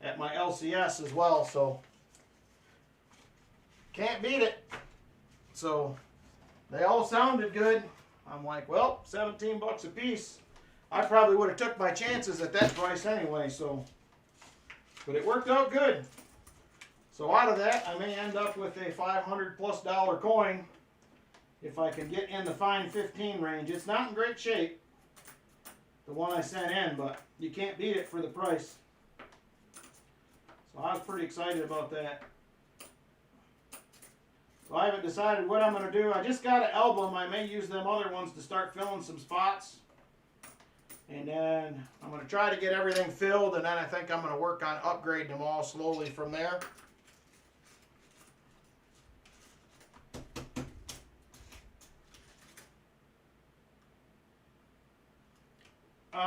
Speaker 1: at my LCS as well, so can't beat it. So they all sounded good. I'm like, well, 17 bucks a piece. I probably would have took my chances at that price anyway, so, but it worked out good. So out of that, I may end up with a $500+ coin if I can get in the fine 15 range. It's not in great shape, the one I sent in, but you can't beat it for the price. So I was pretty excited about that. So I haven't decided what I'm going to do. I just got an album. I may use them other ones to start filling some spots. And then I'm going to try to get everything filled, and then I think I'm going to work on upgrading them all slowly from there.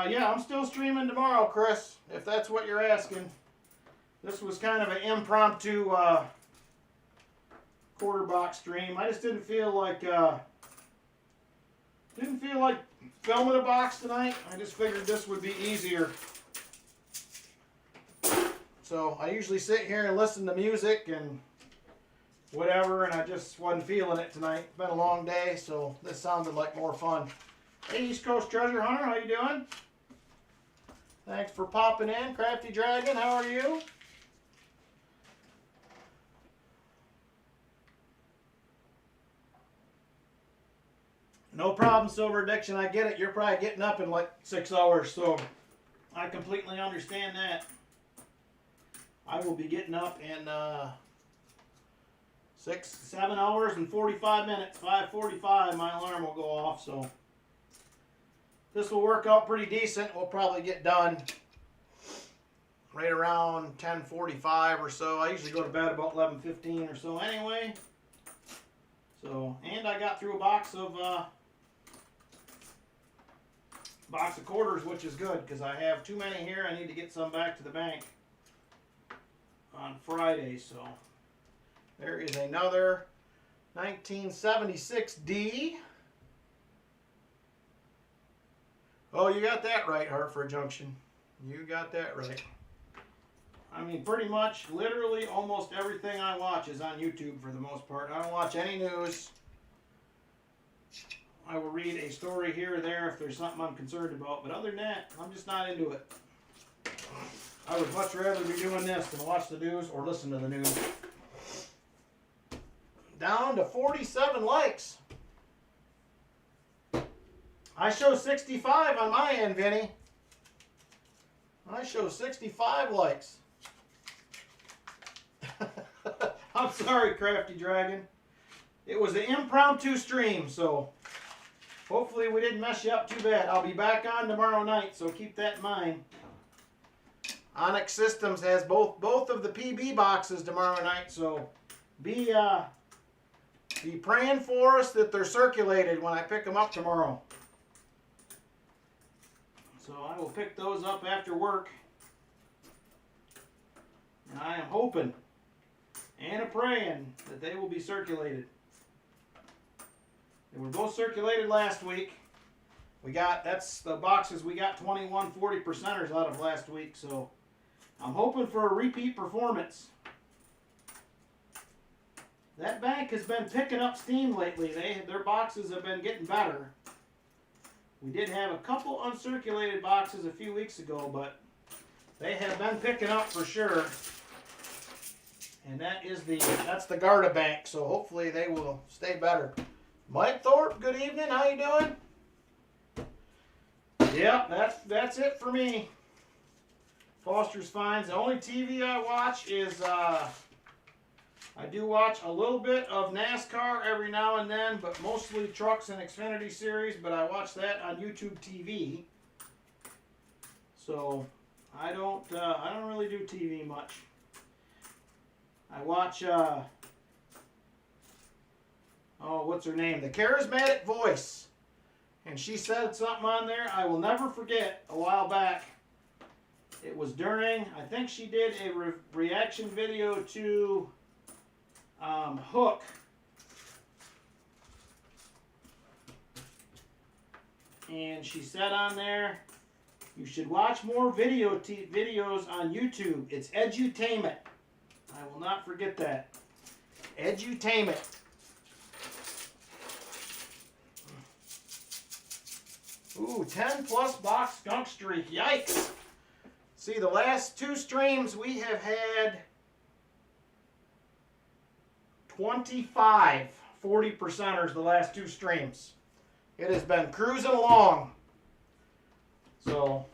Speaker 1: Yeah, I'm still streaming tomorrow, Chris, if that's what you're asking. This was kind of an impromptu quarter box stream. I just didn't feel like filming a box tonight. I just figured this would be easier. So I usually sit here and listen to music and whatever, and I just wasn't feeling it tonight. It's been a long day, so this sounded like more fun. Hey, East Coast Treasure Hunter, how you doing? Thanks for popping in. Crafty Dragon, how are you? No problem, Silver Addiction. I get it. You're probably getting up in like 6 hours, so I completely understand that. I will be getting up in 7 hours and 45 minutes. 5:45, my alarm will go off, so this will work out pretty decent. We'll probably get done right around 10:45 or so. I usually go to bed about 11:15 or so anyway. So, and I got through a box of quarters, which is good because I have too many here. I need to get some back to the bank on Friday. So there is another 1976D. Oh, you got that right, Hartford Junction. You got that right. I mean, pretty much, literally, almost everything I watch is on YouTube for the most part. I don't watch any news. I will read a story here or there if there's something I'm concerned about. But other than that, I'm just not into it. I would much rather be doing this than watch the news or listen to the news. Down to 47 likes. I show 65 on my end, Vinny. I show 65 likes. I'm sorry, Crafty Dragon. It was an impromptu stream, so hopefully we didn't mess you up too bad. I'll be back on tomorrow night, so keep that in mind. Onyx Systems has both of the PB boxes tomorrow night, so be praying for us that they're circulated when I pick them up tomorrow. So I will pick those up after work. And I am hoping and praying that they will be circulated. They were both circulated last week. That's the boxes we got 21 40%ers out of last week, so I'm hoping for a repeat performance. That bank has been picking up steam lately. Their boxes have been getting better. We did have a couple uncirculated boxes a few weeks ago, but they have been picking up for sure. And that's the Garda Bank, so hopefully they will stay better. Mike Thorpe, good evening. How you doing? Yeah, that's it for me. Foster's Finds. The only TV I watch is I do watch a little bit of NASCAR every now and then, but mostly trucks and Xfinity series. But I watch that on YouTube TV. So I don't really do TV much. I watch what's her name? The Charismatic Voice. And she said something on there I will never forget a while back. It was during, I think she did a reaction video to Hook. And she said on there, you should watch more videos on YouTube. It's edutainment. I will not forget that. Edutainment. Ooh, 10 plus box skunk streak. Yikes. See, the last two streams we have had 25 40%ers the last two streams. It has been cruising along. So,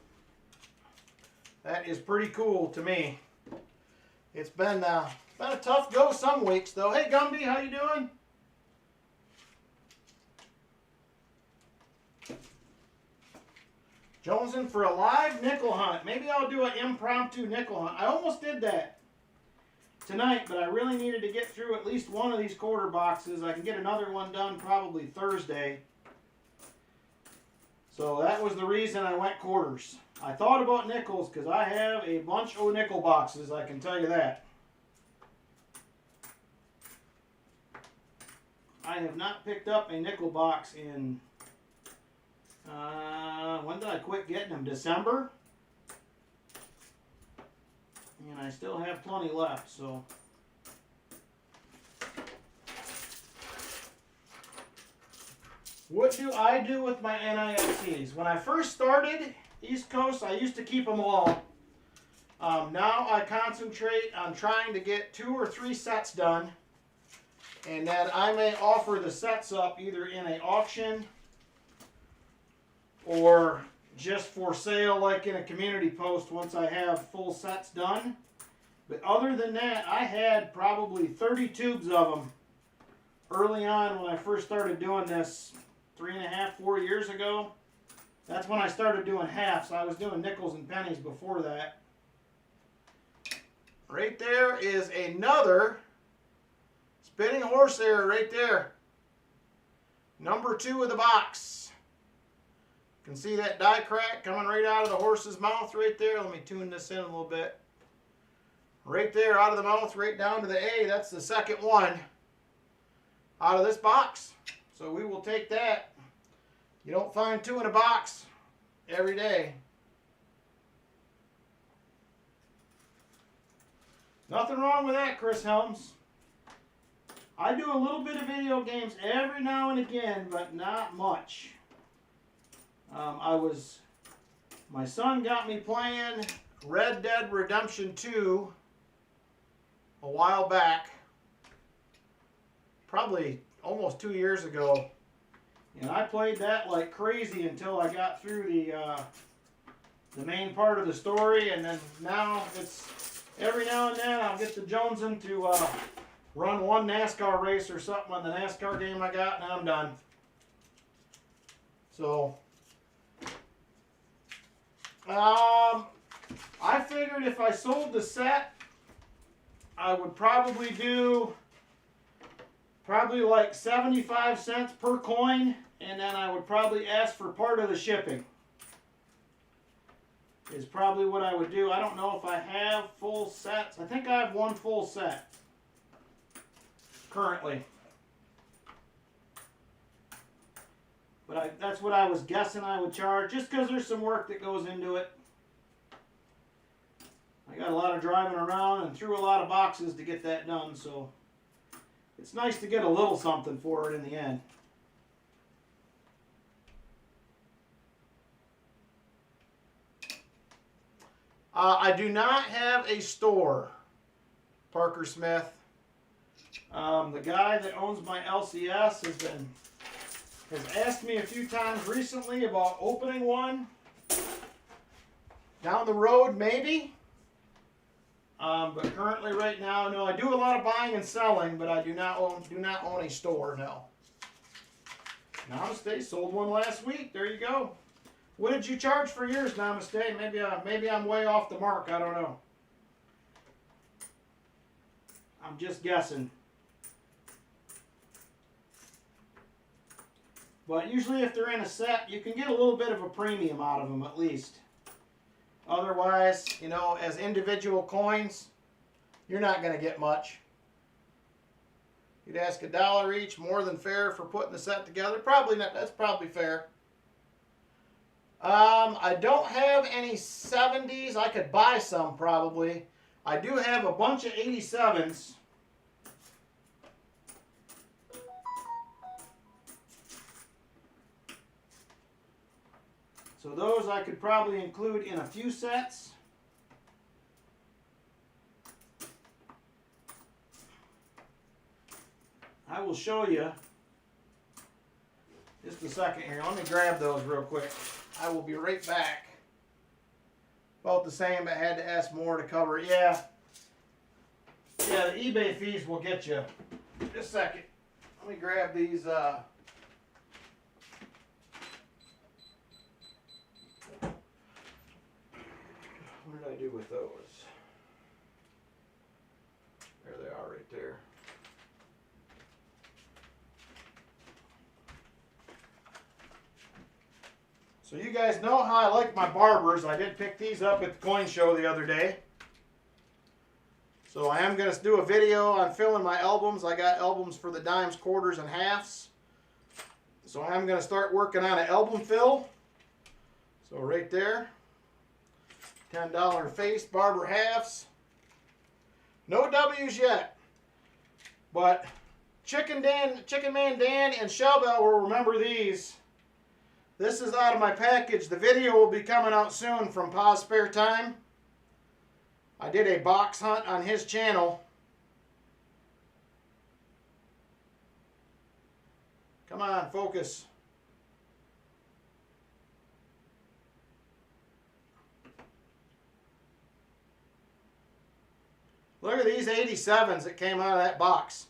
Speaker 1: that is pretty cool to me. It's been a tough go some weeks, though. Hey, Gumby, how you doing? Jonesing for a live nickel hunt. Maybe I'll do an impromptu nickel hunt. I almost did that tonight, but I really needed to get through at least one of these quarter boxes. I can get another one done probably Thursday. So that was the reason I went quarters. I thought about nickels because I have a bunch of nickel boxes, I can tell you that. I have not picked up a nickel box in, when did I quit getting them? December? And I still have plenty left, so. What do I do with my NIFTs? When I first started East Coast, I used to keep them all. Now I concentrate on trying to get 2 or 3 sets done. And then I may offer the sets up either in an auction or just for sale like in a community post once I have full sets done. But other than that, I had probably 30 tubes of them early on when I first started doing this 3.5, 4 years ago. That's when I started doing halves. I was doing nickels and pennies before that. Right there is another spinning horsehair right there. Number 2 of the box. You can see that die crack coming right out of the horse's mouth right there. Let me tune this in a little bit. Right there out of the mouth, right down to the A. That's the second one out of this box. So we will take that. You don't find 2 in a box every day. Nothing wrong with that, Chris Helms. I do a little bit of video games every now and again, but not much. My son got me playing Red Dead Redemption 2 a while back. Probably almost 2 years ago. And I played that like crazy until I got through the main part of the story, and then now it's every now and then I'll get the Jonesin to run one NASCAR race or something on the NASCAR game I got, and I'm done. So I figured if I sold the set, I would probably do like 75 cents per coin, and then I would probably ask for part of the shipping. Is probably what I would do. I don't know if I have full sets. I think I have one full set currently. But that's what I was guessing I would charge, just because there's some work that goes into it. I got a lot of driving around and through a lot of boxes to get that done, so it's nice to get a little something for it in the end. I do not have a store. Parker Smith. The guy that owns my LCS has asked me a few times recently about opening one down the road, maybe. But currently, right now, no. I do a lot of buying and selling, but I do not own a store. No. Namaste sold one last week. There you go. What did you charge for yours, Namaste? Maybe I'm way off the mark. I don't know. I'm just guessing. But usually if they're in a set, you can get a little bit of a premium out of them at least. Otherwise, you know, as individual coins, you're not going to get much. You'd ask $1 each, more than fair for putting the set together. Probably not. That's probably fair. I don't have any 70s. I could buy some probably. I do have a bunch of 87s. So those I could probably include in a few sets. I will show you just a second here. Let me grab those real quick. I will be right back. About the same, but had to ask more to cover it. Yeah, the eBay fees will get you. Just a second. Let me grab these. What did I do with those? There they are right there. So you guys know how I like my barbers. I did pick these up at the coin show the other day. So I am going to do a video on filling my albums. I got albums for the dimes, quarters, and halves. So I'm going to start working on an album fill. So right there. $10 face, barber halves. No W's yet. But Chicken Man Dan and Shellbell will remember these. This is out of my package. The video will be coming out soon from Pa's Spare Time. I did a box hunt on his channel. Come on, focus. Look at these 87s that came out of that box.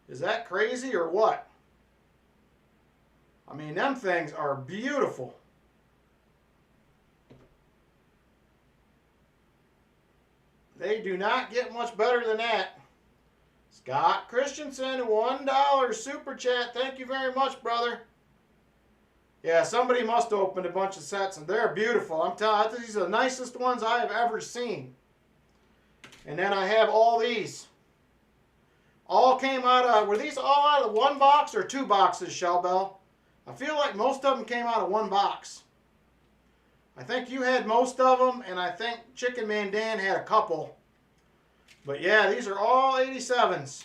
Speaker 1: Is that crazy or what? I mean, them things are beautiful. They do not get much better than that. Scott Christensen, $1 super chat. Thank you very much, brother. Yeah, somebody must have opened a bunch of sets, and they're beautiful. I'm telling you, these are the nicest ones I have ever seen. And then I have all these. All came out of, were these all out of one box or two boxes, Shellbell? I feel like most of them came out of one box. I think you had most of them, and I think Chicken Man Dan had a couple. But yeah, these are all 87s.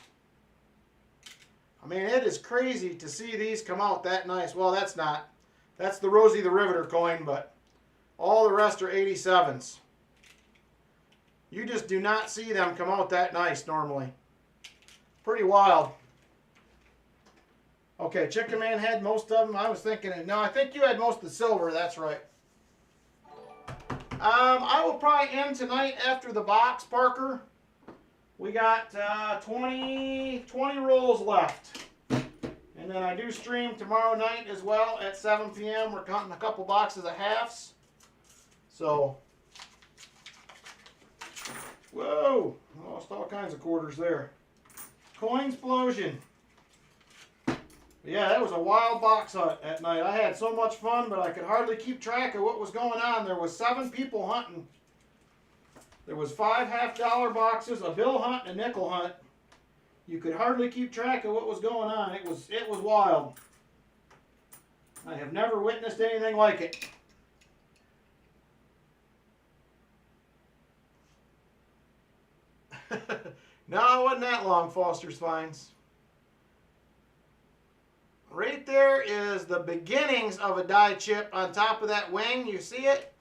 Speaker 1: I mean, it is crazy to see these come out that nice. Well, that's not. That's the Rosie the Riveter coin, but all the rest are 87s. You just do not see them come out that nice normally. Pretty wild. Okay, Chicken Man had most of them. I was thinking, no, I think you had most of the silver. That's right. I will probably end tonight after the box, Parker. We got 20 rolls left. And then I do stream tomorrow night as well at 7 p.m. We're counting a couple boxes of halves. So, whoa, lost all kinds of quarters there. Coin explosion. Yeah, that was a wild box hunt at night. I had so much fun, but I could hardly keep track of what was going on. There was 7 people hunting. There was 5 half-dollar boxes, a bill hunt, and a nickel hunt. You could hardly keep track of what was going on. It was wild. I have never witnessed anything like it. No, it wasn't that long, Foster's Finds. Right there is the beginnings of a die chip on top of that wing. You see it?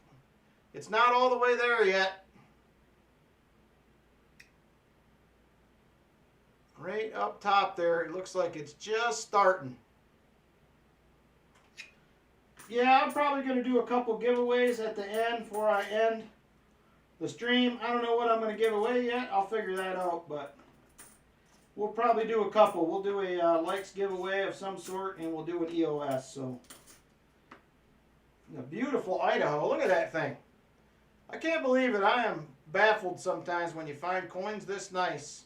Speaker 1: It's not all the way there yet. right up top there. It looks like it's just starting. Yeah, I'm probably going to do a couple giveaways at the end before I end the stream. I don't know what I'm going to give away yet. I'll figure that out, but we'll probably do a couple. We'll do a likes giveaway of some sort, and we'll do an EOS. So, a beautiful Idaho. Look at that thing. I can't believe it. I am baffled sometimes when you find coins this nice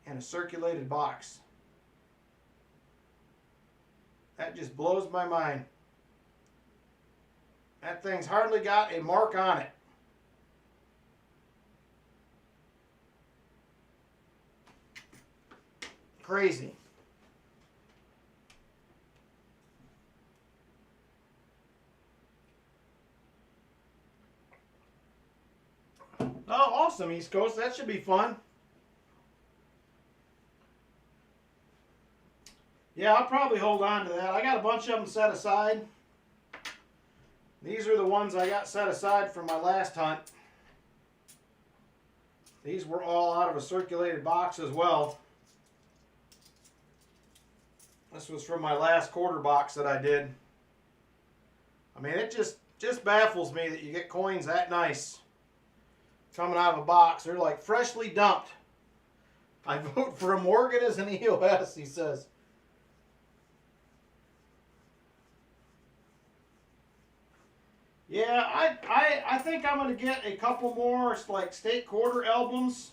Speaker 1: in a circulated box. That just blows my mind. That thing's hardly got a mark on it. Crazy. Oh, awesome, East Coast. That should be fun. Yeah, I'll probably hold on to that. I got a bunch of them set aside. These are the ones I got set aside from my last hunt. These were all out of a circulated box as well. This was from my last quarter box that I did. I mean, it just baffles me that you get coins that nice coming out of a box. They're like freshly dumped. I vote for a Morgan as an EOS, he says. Yeah, I think I'm going to get a couple more like state quarter albums.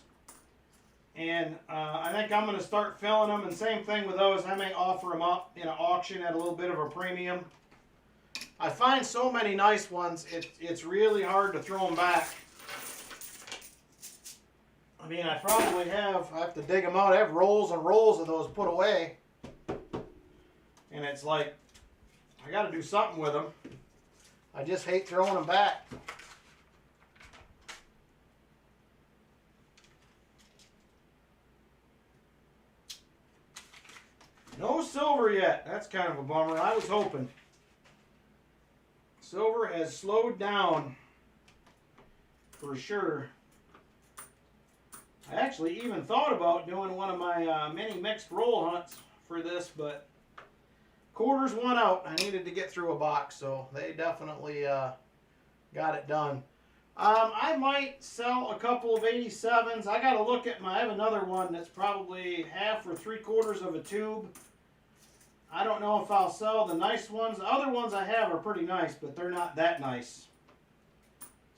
Speaker 1: And I think I'm going to start filling them. And same thing with those. I may offer them up in an auction at a little bit of a premium. I find so many nice ones, it's really hard to throw them back. I mean, I have to dig them out. I have rolls and rolls of those put away. And it's like, I got to do something with them. I just hate throwing them back. No silver yet. That's kind of a bummer. I was hoping. Silver has slowed down for sure. I actually even thought about doing one of my mini mixed roll hunts for this, but quarters won out. I needed to get through a box, so they definitely got it done. I might sell a couple of 87s. I got to look at I have another one that's probably 1/2 or 3/4 of a tube. I don't know if I'll sell the nice ones. The other ones I have are pretty nice, but they're not that nice.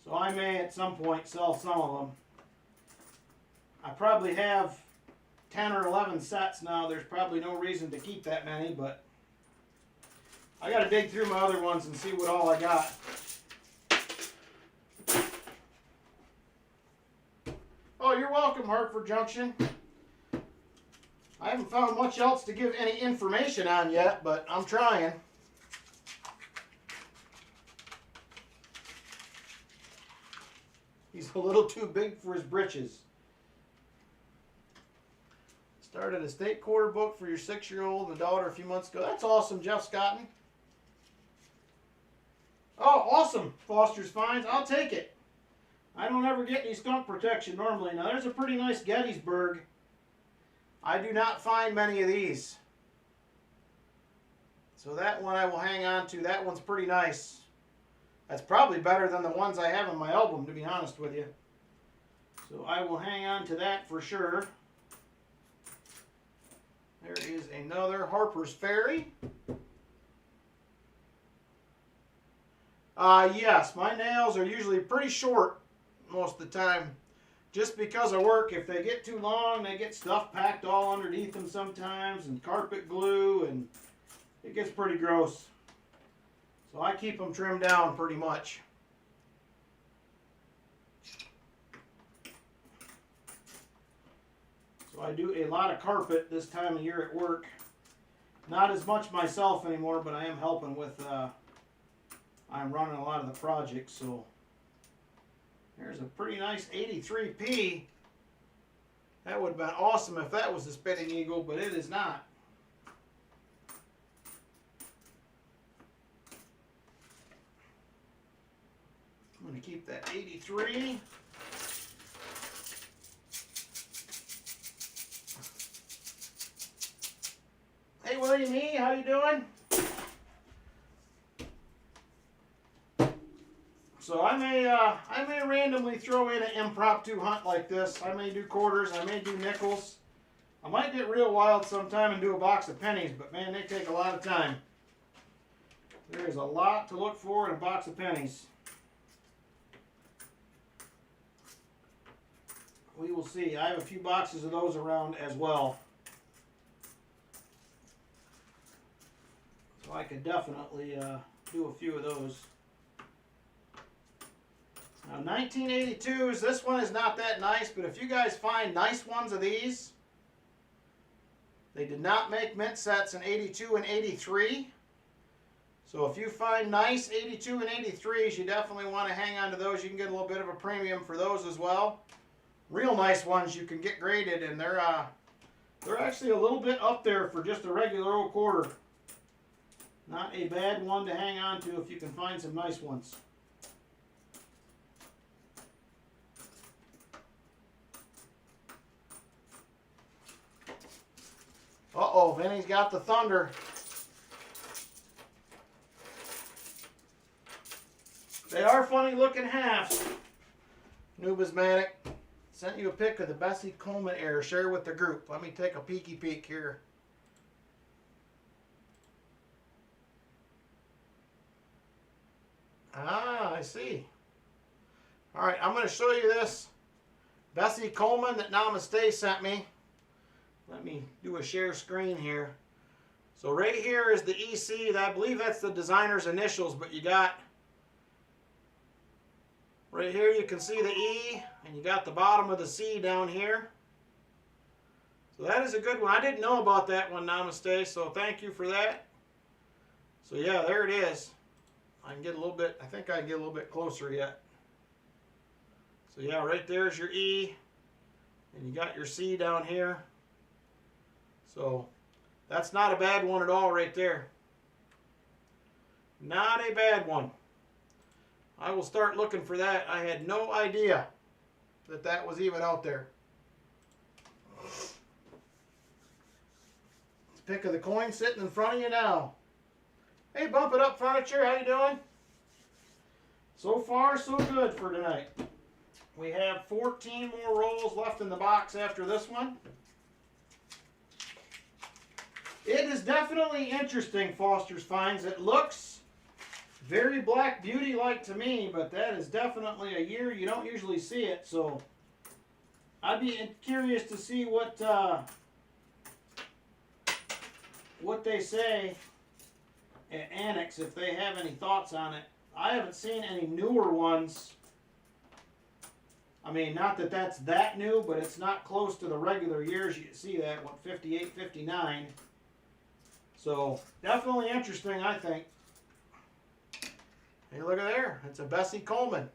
Speaker 1: So I may at some point sell some of them. I probably have 10 or 11 sets now. There's probably no reason to keep that many, but I got to dig through my other ones and see what all I got. Oh, you're welcome, Hartford Junction. I haven't found much else to give any information on yet, but I'm trying. He's a little too big for his britches. Started a state quarter book for your 6-year-old and daughter a few months ago. That's awesome, Jeff Scotton. Oh, awesome, Foster's Finds. I'll take it. I don't ever get any skunk protection normally. Now, there's a pretty nice Gettysburg. I do not find many of these. So that one I will hang on to. That one's pretty nice. That's probably better than the ones I have in my album, to be honest with you. So I will hang on to that for sure. There is another Harper's Ferry. Yes, my nails are usually pretty short most of the time. Just because of work, if they get too long, they get stuff packed all underneath them sometimes, and carpet glue, and it gets pretty gross. So I keep them trimmed down pretty much. So I do a lot of carpet this time of year at work. Not as much myself anymore, but I am helping with, I'm running a lot of the projects, so. There's a pretty nice 83p. That would have been awesome if that was a spitting eagle, but it is not. I'm going to keep that 83. Billy, me, how you doing? So I may randomly throw in an impromptu hunt like this. I may do quarters, I may do nickels. I might get real wild sometime and do a box of pennies, but man, they take a lot of time. There is a lot to look for in a box of pennies. We will see. I have a few boxes of those around as well. So I could definitely do a few of those. Now 1982s, this one is not that nice, but if you guys find nice ones of these, they did not make mint sets in 82 and 83. So if you find nice 82 and 83s, you definitely want to hang on to those. You can get a little bit of a premium for those as well. Real nice ones you can get graded, and they're actually a little bit up there for just a regular old quarter. Not a bad one to hang on to if you can find some nice ones. Uh-oh, Vinny's got the thunder. They are funny looking halves. Numismatic. Sent you a pic of the Bessie Coleman error. Share with the group. Let me take a peeky peek here. Ah, I see. Alright, I'm going to show you this Bessie Coleman that Namaste sent me. Let me do a share screen here. So right here is the EC. I believe that's the designer's initials, but you got right here you can see the E, and you got the bottom of the C down here. So that is a good one. I didn't know about that one, Namaste, so thank you for that. So yeah, there it is. I can get a little bit, I think I can get a little bit closer yet. So yeah, right there's your E, and you got your C down here. So that's not a bad one at all right there. Not a bad one. I will start looking for that. I had no idea that that was even out there. Pick of the coin sitting in front of you now. Hey, Bump It Up Furniture, how you doing? So far, so good for tonight. We have 14 more rolls left in the box after this one. It is definitely interesting, Foster's Finds. It looks very Black Beauty-like to me, but that is definitely a year you don't usually see it. So I'd be curious to see what they say at Annex, if they have any thoughts on it. I haven't seen any newer ones. I mean, not that that's that new, but it's not close to the regular years. You see that, what, 58, 59. So, definitely interesting, I think. Hey, look at there. It's a Bessie Coleman.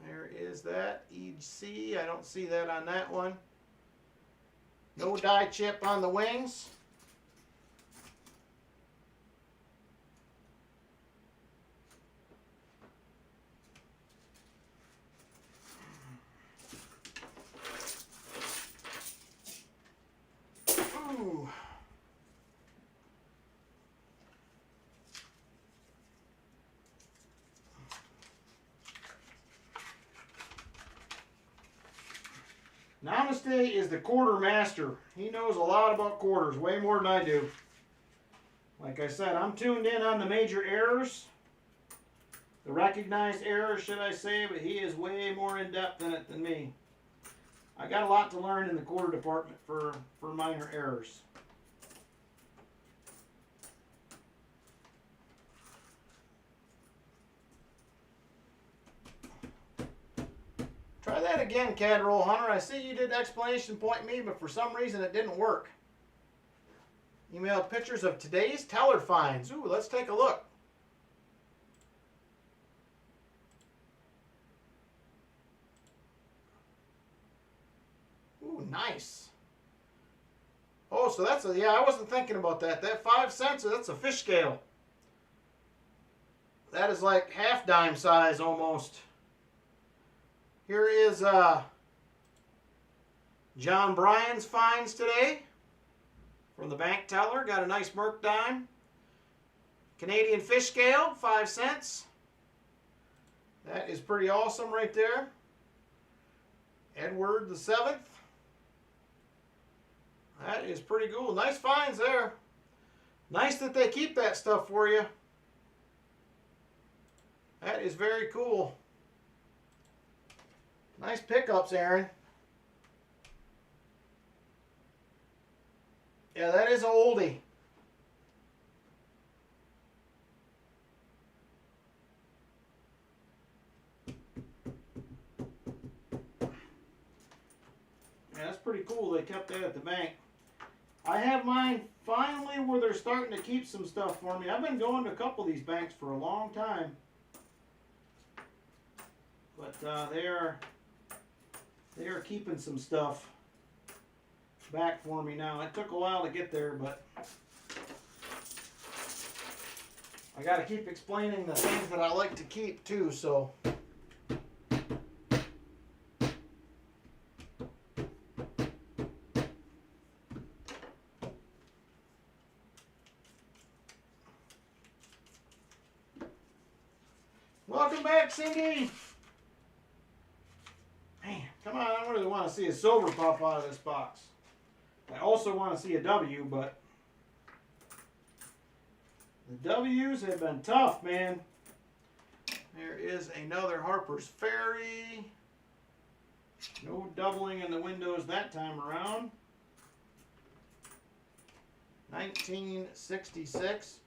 Speaker 1: There is that. EC. I don't see that on that one. No die chip on the wings. Ooh. Namaste is the quarter master. He knows a lot about quarters, way more than I do. Like I said, I'm tuned in on the major errors, the recognized errors, should I say, but he is way more in-depth in it than me. I got a lot to learn in the quarter department for minor errors. Try that again, Cadroll Hunter. I see you did exclamation point me, but for some reason it didn't work. Emailed pictures of today's teller finds. Ooh, let's take a look. Ooh, nice. Oh, so that's a, yeah, I wasn't thinking about that. That 5 cents, that's a fish scale. That is like half dime size almost. Here is John Bryan's finds today from the bank teller. Got a nice Merc dime. Canadian fish scale, 5 cents. That is pretty awesome right there. Edward the 7th. That is pretty cool. Nice finds there. Nice that they keep that stuff for you. That is very cool. Nice pickups, Aaron. Yeah, that is an oldie. Yeah, that's pretty cool. They kept that at the bank. I have mine finally where they're starting to keep some stuff for me. I've been going to a couple of these banks for a long time. But they are keeping some stuff back for me now. It took a while to get there, but I got to keep explaining the things that I like to keep too, so. Welcome back, Cindy. Man, come on, I really want to see a silver pop out of this box. I also want to see a W, but the W's have been tough, man. There is another Harper's Ferry. No doubling in the windows that time around. 1966.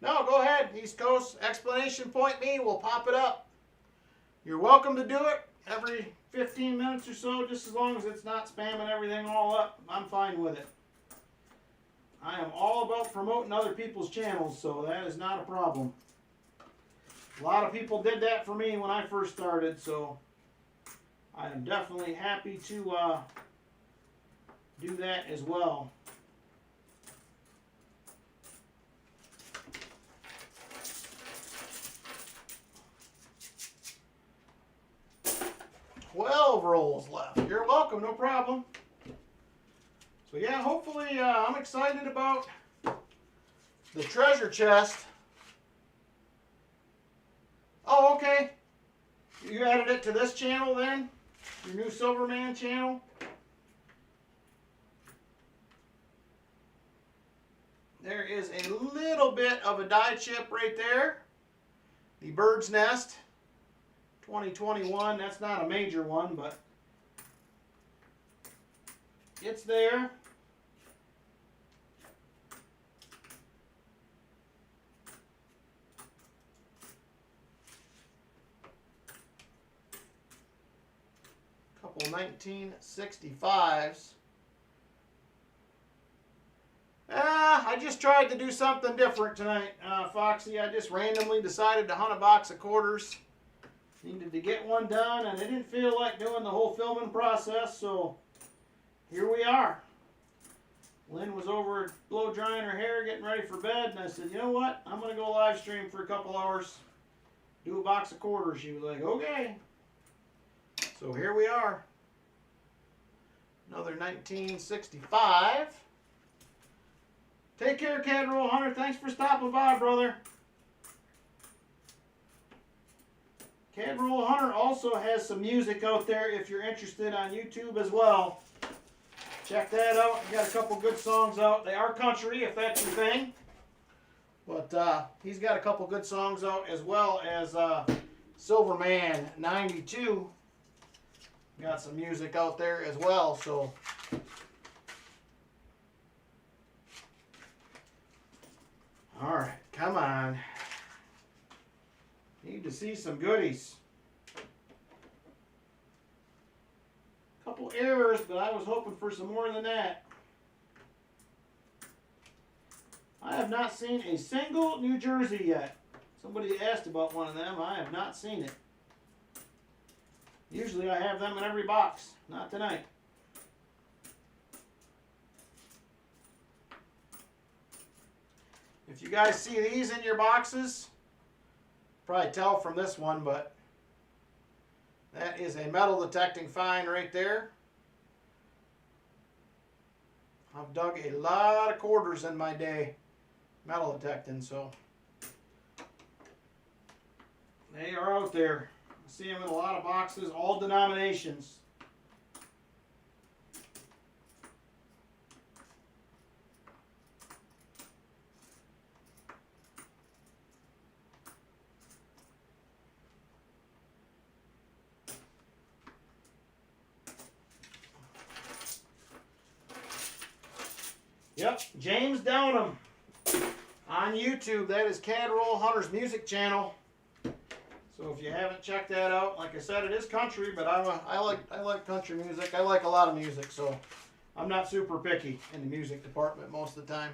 Speaker 1: No, go ahead, East Coast. Explanation point me, we'll pop it up. You're welcome to do it every 15 minutes or so, just as long as it's not spamming everything all up. I'm fine with it. I am all about promoting other people's channels, so that is not a problem. A lot of people did that for me when I first started, so I am definitely happy to do that as well. $12 rolls left. You're welcome, no problem. So yeah, hopefully I'm excited about the treasure chest. Oh, okay. You added it to this channel then? Your new Silverman channel? There is a little bit of a die chip right there. The Bird's Nest 2021. That's not a major one, but it's there. Couple 1965s. I just tried to do something different tonight, Foxy. I just randomly decided to hunt a box of quarters. Needed to get one done, and I didn't feel like doing the whole filming process, so here we are. Lynn was over blow drying her hair, getting ready for bed, and I said, you know what? I'm going to go live stream for a couple hours, do a box of quarters. She was like, okay. So here we are. Another 1965. Take care, Cadroll Hunter. Thanks for stopping by, brother. Cadroll Hunter also has some music out there if you're interested on YouTube as well. Check that out. He got a couple good songs out. They are country, if that's your thing. But he's got a couple good songs out, as well as Silverman 92. Got some music out there as well, so all right, come on. Need to see some goodies. Couple errors, but I was hoping for some more than that. I have not seen a single New Jersey yet. Somebody asked about one of them. I have not seen it. Usually I have them in every box. Not tonight. If you guys see these in your boxes, probably tell from this one, but that is a metal detecting find right there. I've dug a lot of quarters in my day, metal detecting, so they are out there. I see them in a lot of boxes, all denominations. Yep, James Downham on YouTube. That is Cad Roll Hunter's music channel. So if you haven't checked that out, like I said, it is country, but I like country music. I like a lot of music, so I'm not super picky in the music department most of the time.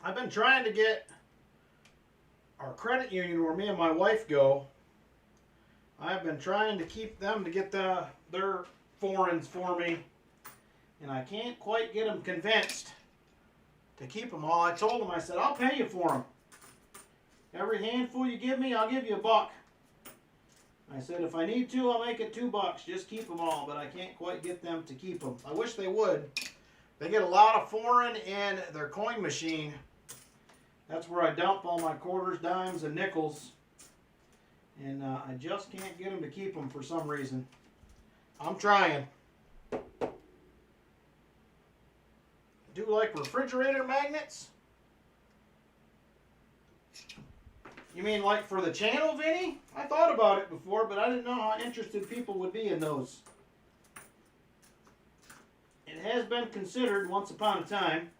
Speaker 1: I've been trying to get our credit union where me and my wife go. I've been trying to keep them to get their foreigns for me, and I can't quite get them convinced to keep them all. I told them, I said, I'll pay you for them. Every handful you give me, I'll give you $1. I said, if I need to, I'll make it $2. Just keep them all, but I can't quite get them to keep them. I wish they would. They get a lot of foreign in their coin machine. That's where I dump all my quarters, dimes, and nickels. And I just can't get them to keep them for some reason. I'm trying. Do like refrigerator magnets? You mean like for the channel, Vinny? I thought about it before, but I didn't know how interested people would be in those. It has been considered once upon a time.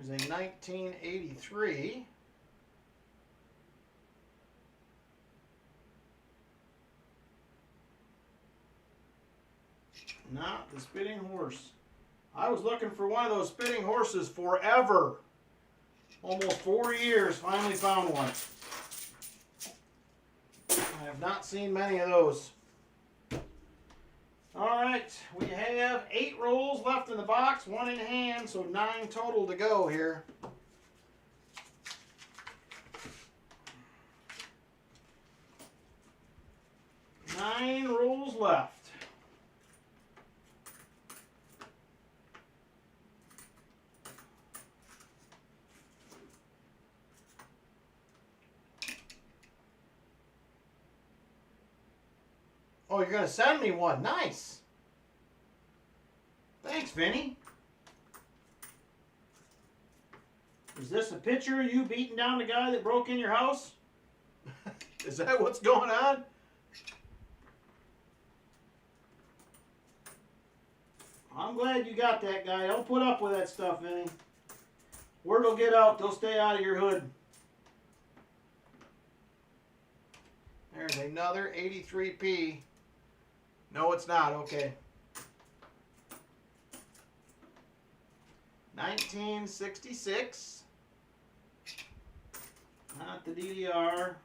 Speaker 1: There's a 1983. Not the spitting horse. I was looking for one of those spitting horses forever. Almost 4 years, finally found one. I have not seen many of those. Alright, we have 8 rolls left in the box, 1 in hand, so 9 total to go here. Nine rolls left. Oh, you're going to send me one. Nice. Thanks, Vinny. Is this a picture of you beating down the guy that broke in your house? Is that what's going on? I'm glad you got that guy. Don't put up with that stuff, Vinny. Word will get out. They'll stay out of your hood. There's another 83p. No, it's not. Okay. 1966. Not the DDR.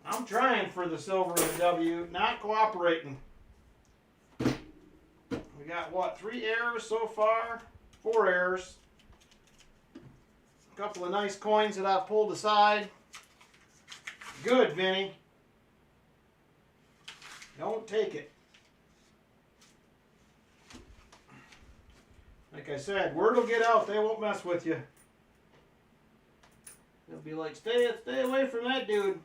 Speaker 1: I'm trying for the silver and the W, not cooperating. We got what, 3 errors so far? 4 errors. A couple of nice coins that I've pulled aside. Good, Vinny. Don't take it. Like I said, word will get out. They won't mess with you. They'll be like, stay away from that dude.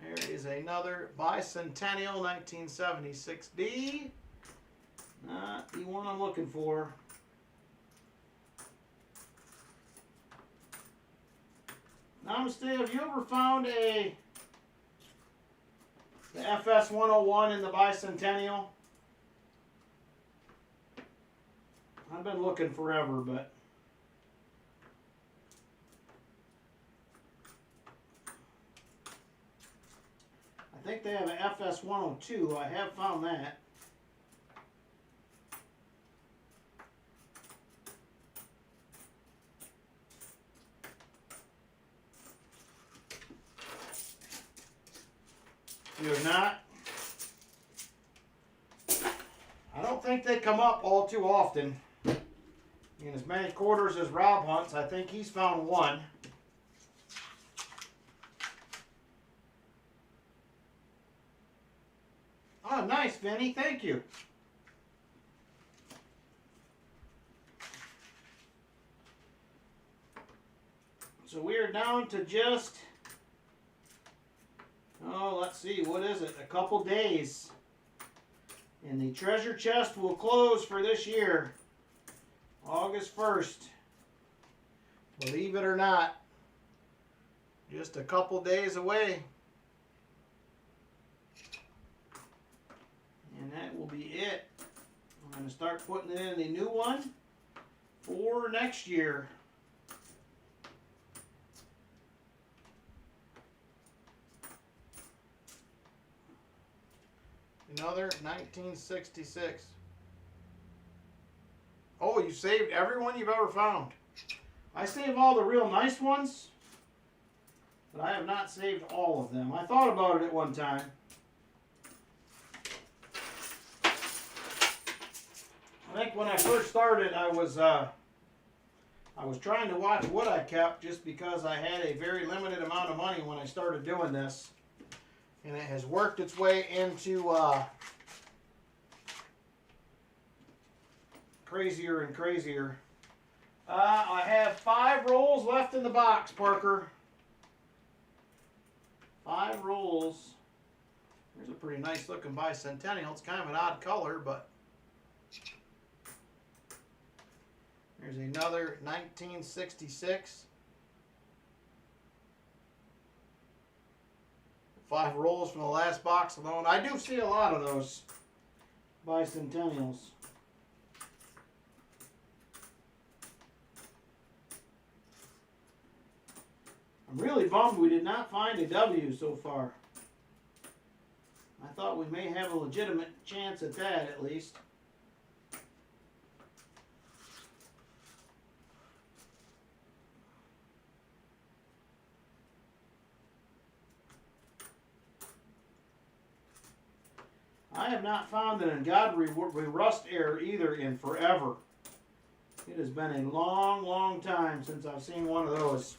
Speaker 1: There is another Bicentennial 1976D. Not the one I'm looking for. Namaste, have you ever found the FS 101 in the Bicentennial? I've been looking forever, but I think they have an FS 102. I have found that. You're not. I don't think they come up all too often. In as many quarters as Rob hunts, I think he's found one. Oh, nice, Vinny. Thank you. So we are down to just, oh, let's see, what is it? A couple days. And the treasure chest will close for this year. August 1st. Believe it or not. Just a couple days away. And that will be it. I'm going to start putting it in the new one for next year. Another 1966. Oh, you saved every one you've ever found. I saved all the real nice ones, but I have not saved all of them. I thought about it at one time. I think when I first started, I was trying to watch what I kept just because I had a very limited amount of money when I started doing this. And it has worked its way into crazier and crazier. I have 5 rolls left in the box, Parker. 5 rolls. There's a pretty nice looking bicentennial. It's kind of an odd color, but there's another 1966. 5 rolls from the last box alone. I do see a lot of those bicentennials. I'm really bummed we did not find a W so far. I thought we may have a legitimate chance at that at least. I have not found an ungodly rust error either in forever. It has been a long, long time since I've seen one of those.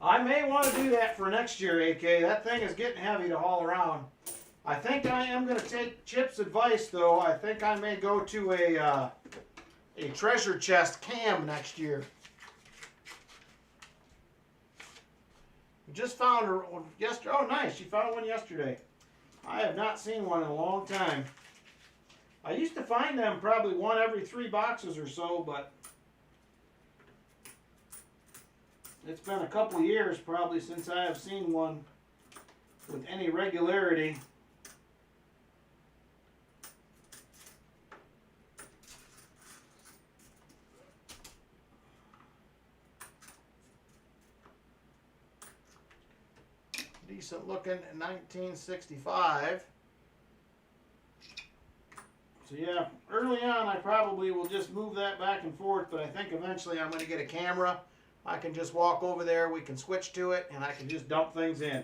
Speaker 1: I may want to do that for next year, AK. That thing is getting heavy to haul around. I think I am going to take Chip's advice, though. I think I may go to a treasure chest cam next year. Just found her yesterday. Oh, nice. You found one yesterday. I have not seen one in a long time. I used to find them probably one every 3 boxes or so, but it's been a couple years probably since I have seen one with any regularity. Decent looking 1965. So yeah, early on I probably will just move that back and forth, but I think eventually I'm going to get a camera. I can just walk over there, we can switch to it, and I can just dump things in.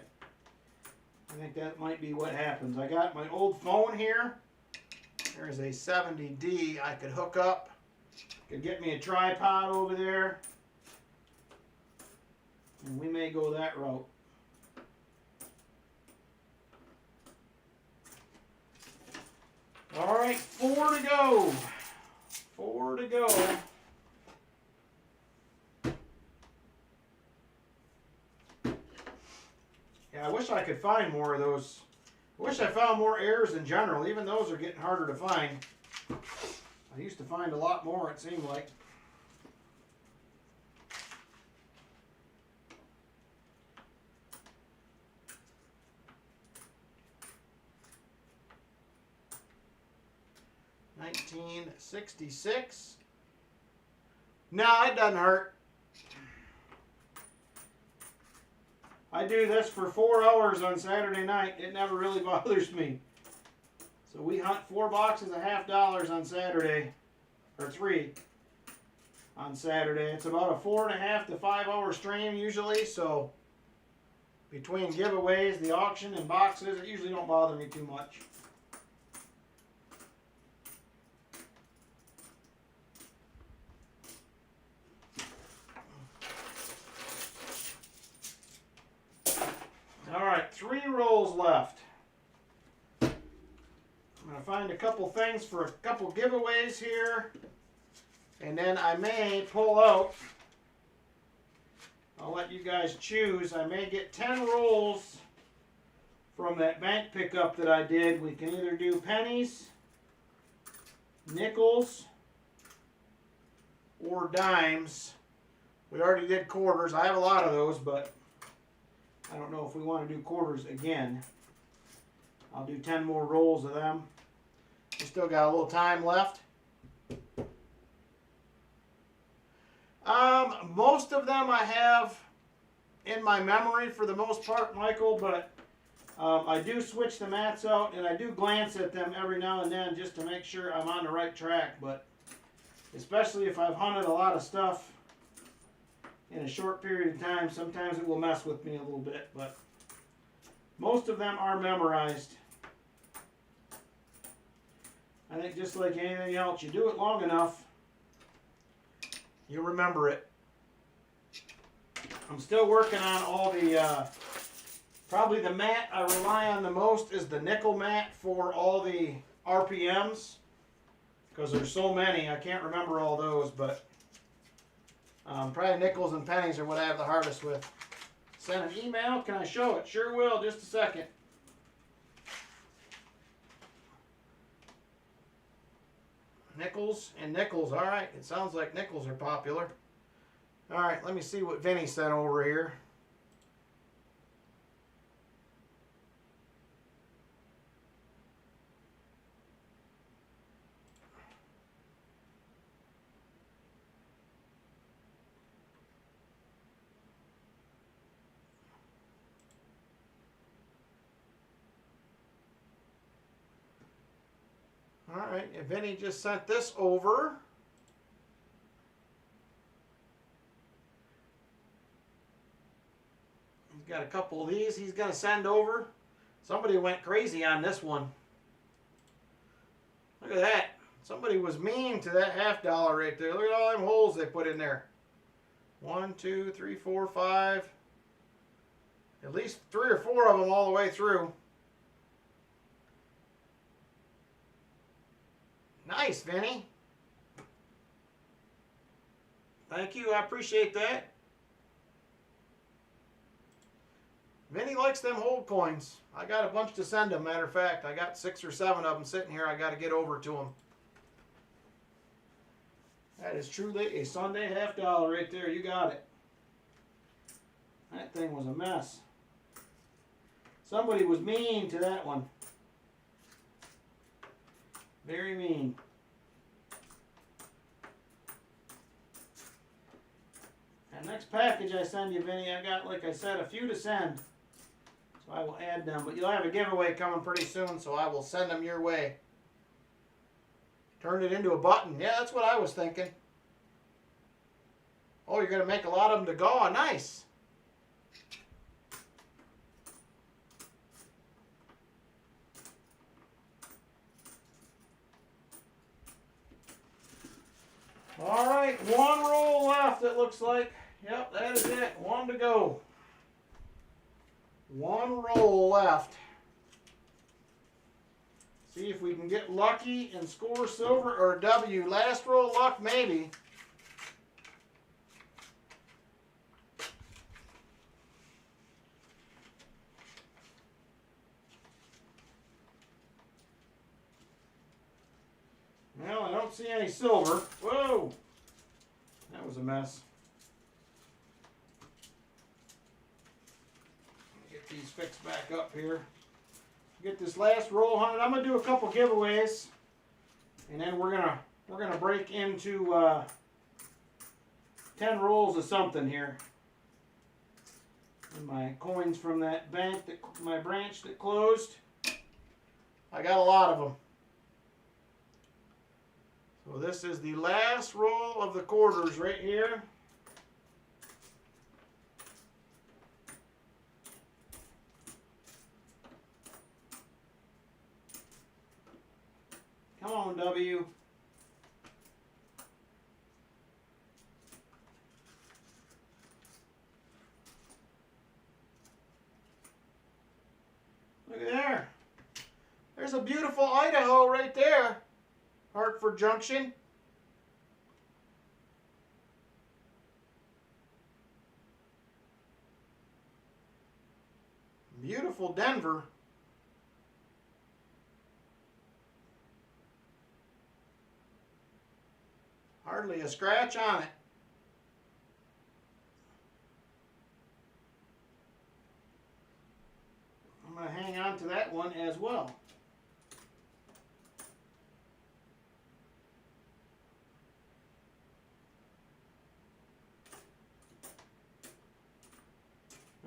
Speaker 1: I think that might be what happens. I got my old phone here. There's a 70D I could hook up. Could get me a tripod over there. And we may go that route. All right, 4 to go. 4 to go. Yeah, I wish I could find more of those. I wish I found more errors in general. Even those are getting harder to find. I used to find a lot more, it seemed like. $19.66. No, it doesn't hurt. I do this for 4 hours on Saturday night. It never really bothers me. So we hunt 4 boxes of $50 on Saturday, or 3. on Saturday. It's about a 4.5 to 5 hour stream usually, so between giveaways, the auction, and boxes, it usually don't bother me too much. Alright, 3 rolls left. I'm going to find a couple things for a couple giveaways here, and then I may pull out. I'll let you guys choose. I may get 10 rolls from that bank pickup that I did. We can either do pennies, nickels, or dimes. We already did quarters. I have a lot of those, but I don't know if we want to do quarters again. I'll do 10 more rolls of them. We still got a little time left. Most of them I have in my memory for the most part, Michael, but I do switch the mats out and I do glance at them every now and then just to make sure I'm on the right track. But especially if I've hunted a lot of stuff in a short period of time, sometimes it will mess with me a little bit, but most of them are memorized. I think just like anything else, you do it long enough, you remember it. I'm still working on all the, probably the mat I rely on the most is the nickel mat for all the RPMs, because there's so many, I can't remember all those, but probably nickels and pennies are what I have the hardest with. Send an email, can I show it? Sure will, just a second. Nickels and nickels, alright, it sounds like nickels are popular. Alright, let me see what Vinny sent over here. Alright, and Vinny just sent this over. He's got a couple of these he's going to send over. Somebody went crazy on this one. Look at that. Somebody was mean to that $50 right there. Look at all them holes they put in there. 1, 2, 3, 4, 5. At least 3 or 4 of them all the way through. Nice, Vinny. Thank you. I appreciate that. Vinny likes them hold coins. I got a bunch to send him. Matter of fact, I got 6 or 7 of them sitting here. I got to get over to him. That is truly a Sunday $50 right there. You got it. That thing was a mess. Somebody was mean to that one. Very mean. And next package I send you, Vinny, I got, like I said, a few to send. So I will add them. But you'll have a giveaway coming pretty soon, so I will send them your way. Turn it into a button. Yeah, that's what I was thinking. Oh, you're going to make a lot of them to go. Nice. All right, 1 roll left, it looks like. Yep, that is it. 1 to go. 1 roll left. See if we can get lucky and score silver or W. Last roll luck, maybe. Well, I don't see any silver. Whoa! That was a mess. Get these fixed back up here. Get this last roll hunted. I'm gonna do a couple giveaways, and then we're gonna break into 10 rolls of something here. And my coins from that bank, my branch that closed. I got a lot of them. So this is the last roll of the quarters right here. Come on, W. Look at there. There's a beautiful Idaho right there. Hartford Junction. Beautiful Denver. Hardly a scratch on it. I'm going to hang on to that one as well.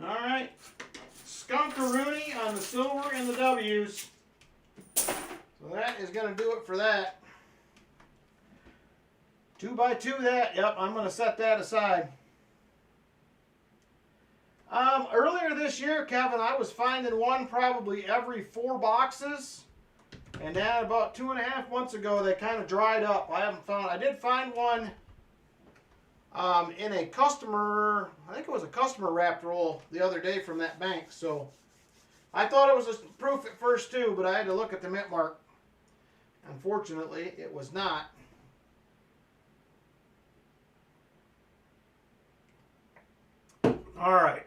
Speaker 1: All right, Skunkaroonie on the silver and the W's. So that is going to do it for that. 2x2 that. Yep, I'm going to set that aside. Earlier this year, Kevin, I was finding one probably every 4 boxes. And then about 2.5 months ago, they kind of dried up. I did find one in a customer, I think it was a customer wrapped roll the other day from that bank. So I thought it was a proof at first too, but I had to look at the mint mark. Unfortunately, it was not. All right,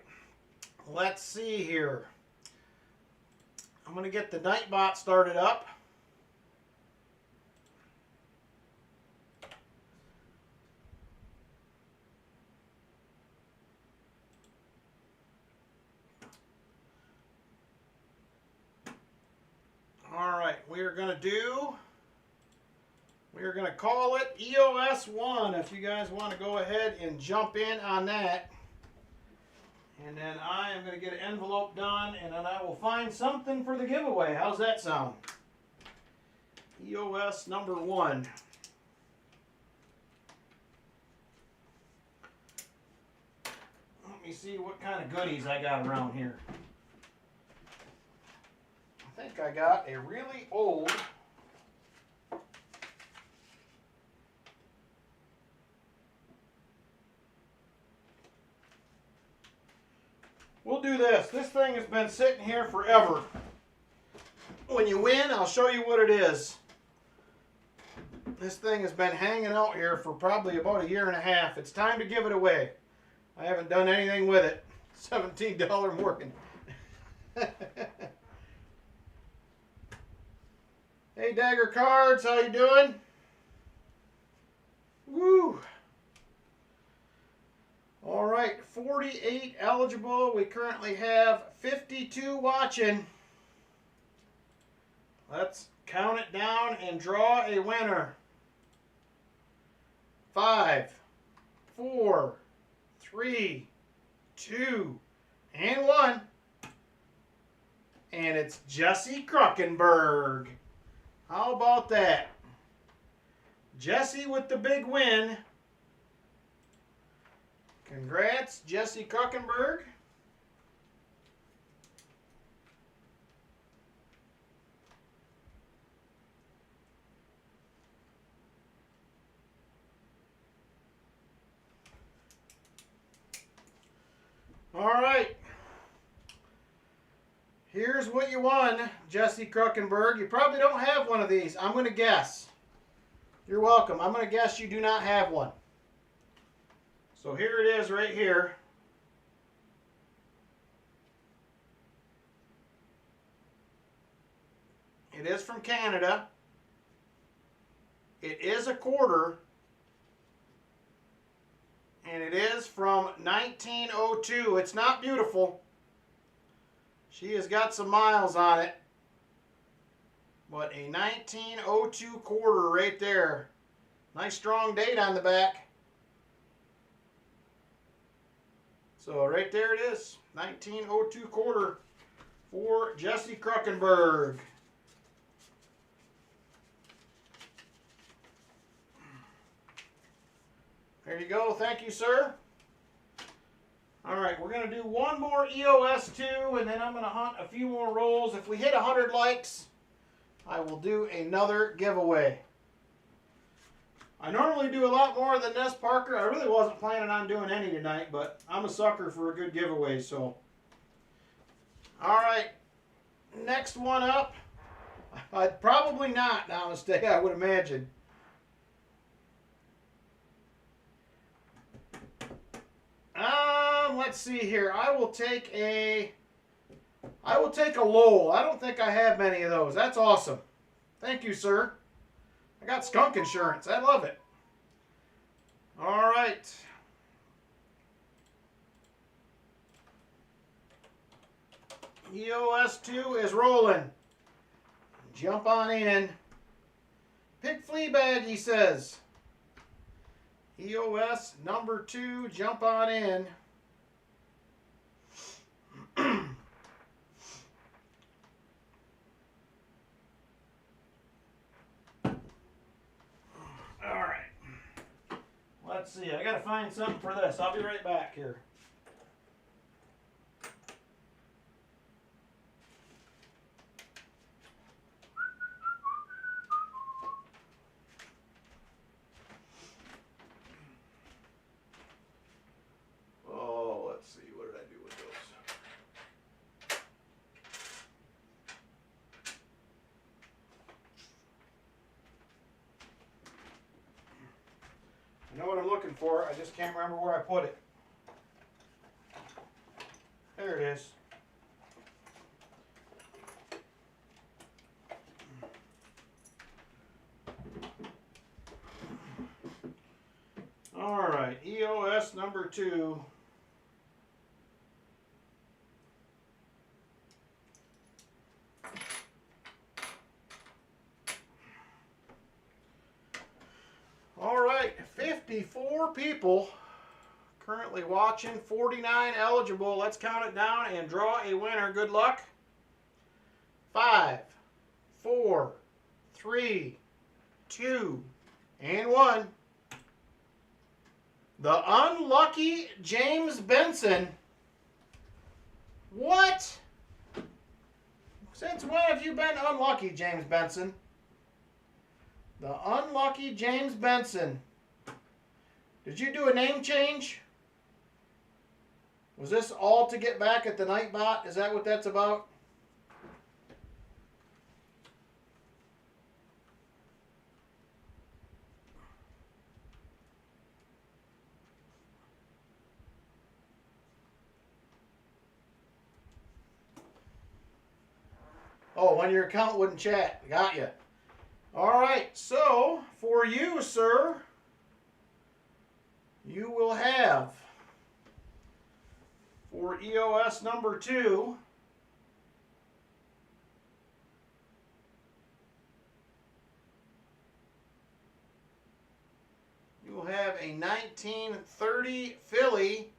Speaker 1: let's see here. I'm going to get the Nightbot started up. All right, we are going to call it EOS 1 if you guys want to go ahead and jump in on that. And then I am going to get an envelope done, and then I will find something for the giveaway. How's that sound? EOS number 1. Let me see what kind of goodies I got around here. I think I got a really old we'll do this. This thing has been sitting here forever. When you win, I'll show you what it is. This thing has been hanging out here for probably about 1.5 years. It's time to give it away. I haven't done anything with it. $17 Morgan. Hey Dagger Cards, how you doing? Woo! All right, 48 eligible. We currently have 52 watching. Let's count it down and draw a winner. 5, 4, 3, 2, and 1. And it's Jesse Kruckenberg. How about that? Jesse with the big win. Congrats, Jesse Kruckenberg. All right. Here's what you won, Jesse Kruckenberg. You probably don't have one of these. I'm going to guess. You're welcome. I'm going to guess you do not have one. So here it is right here. It is from Canada. It is a quarter. And it is from 1902. It's not beautiful. She has got some miles on it. But a 1902 quarter right there. Nice strong date on the back. So right there it is. 1902 quarter for Jesse Kruckenberg. There you go. Thank you, sir. All right, we're going to do one more EOS 2, and then I'm going to hunt a few more rolls. If we hit 100 likes, I will do another giveaway. I normally do a lot more than this, Parker. I really wasn't planning on doing any tonight, but I'm a sucker for a good giveaway, so. All right, next one up. I'd probably not, honestly, I would imagine. Let's see here. I will take a Lowell. I don't think I have many of those. That's awesome. Thank you, sir. I got skunk insurance. I love it. All right. EOS 2 is rolling. Jump on in. Pick flea bag, he says. EOS number 2, jump on in. Alright. Let's see. I gotta find something for this. I'll be right back here. I know what I'm looking for, I just can't remember where I put it. There it is. All right, EOS number 2. All right, 54 people currently watching, 49 eligible. Let's count it down and draw a winner. Good luck. 5, 4, 3, 2, and 1. The unlucky James Benson. What? Since when have you been unlucky, James Benson? The unlucky James Benson. Did you do a name change? Was this all to get back at the Nightbot? Is that what that's about? Oh, when your account wouldn't chat. Got you. All right, so for you, sir, you will have, for EOS number 2, you will have a 1930 Philly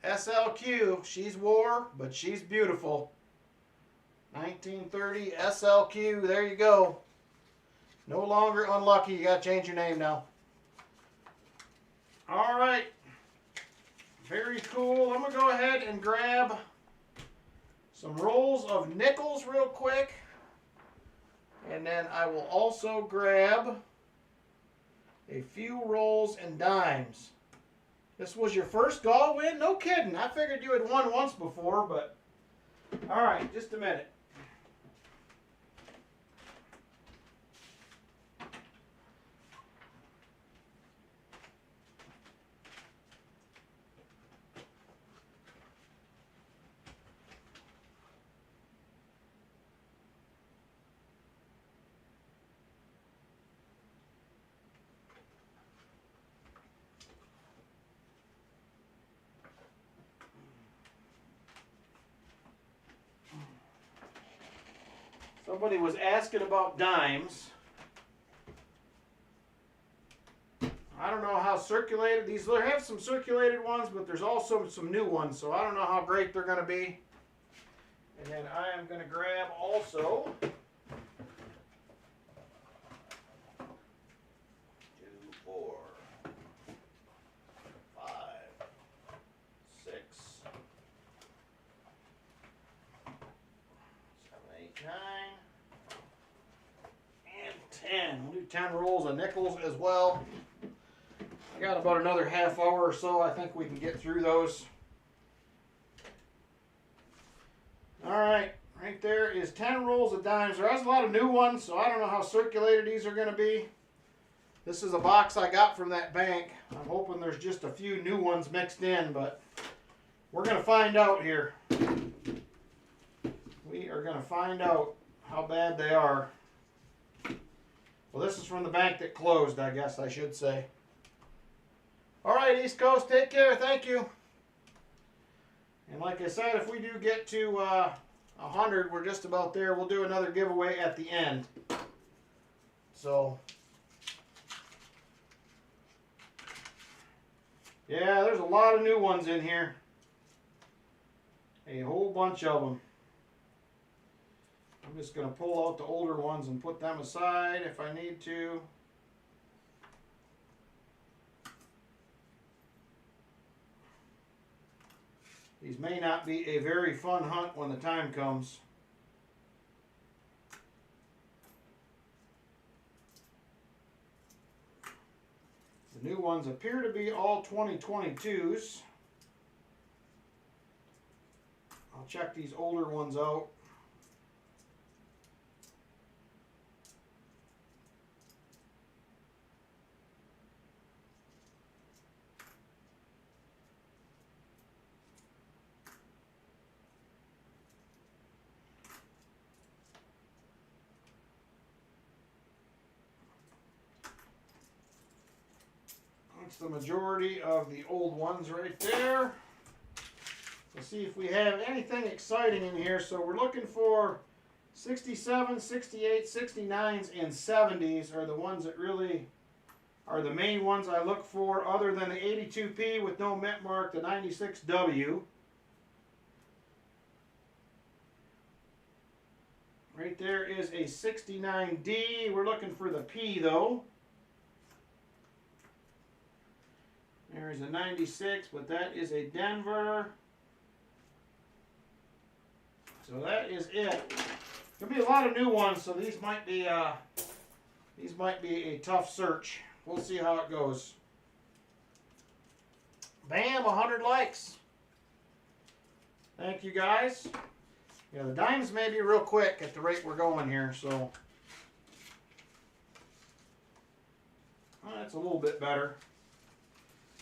Speaker 1: SLQ. She's war, but she's beautiful. 1930 SLQ, there you go. No longer unlucky. You got to change your name now. All right. Very cool. I'm going to go ahead and grab some rolls of nickels real quick. And then I will also grab a few rolls and dimes. This was your first Gaul win? No kidding. I figured you had won once before, but all right, just a minute. Somebody was asking about dimes. I don't know how circulated these. There have some circulated ones, but there's also some new ones, so I don't know how great they're going to be. And then I am going to grab also 2, 4, 10 rolls of nickels as well. I got about another half hour or so. I think we can get through those. Alright, right there is 10 rolls of dimes. There is a lot of new ones, so I don't know how circulated these are going to be. This is a box I got from that bank. I'm hoping there's just a few new ones mixed in, but we're going to find out here. We are going to find out how bad they are. Well, this is from the bank that closed, I guess I should say. Alright, East Coast, take care. Thank you. And like I said, if we do get to 100, we're just about there. We'll do another giveaway at the end. So, yeah, there's a lot of new ones in here. A whole bunch of them. I'm just going to pull out the older ones and put them aside if I need to. These may not be a very fun hunt when the time comes. The new ones appear to be all 2022s. I'll check these older ones out. That's the majority of the old ones right there. Let's see if we have anything exciting in here. So we're looking for 67, 68, 69s, and 70s are the ones that really are the main ones I look for, other than the 82P with no mint mark, the 96W. Right there is a 69D. We're looking for the P though. There's a 96, but that is a Denver. So that is it. There'll be a lot of new ones, so these might be a tough search. We'll see how it goes. Bam, 100 likes. Thank you guys. Yeah, the dimes may be real quick at the rate we're going here, so that's a little bit better.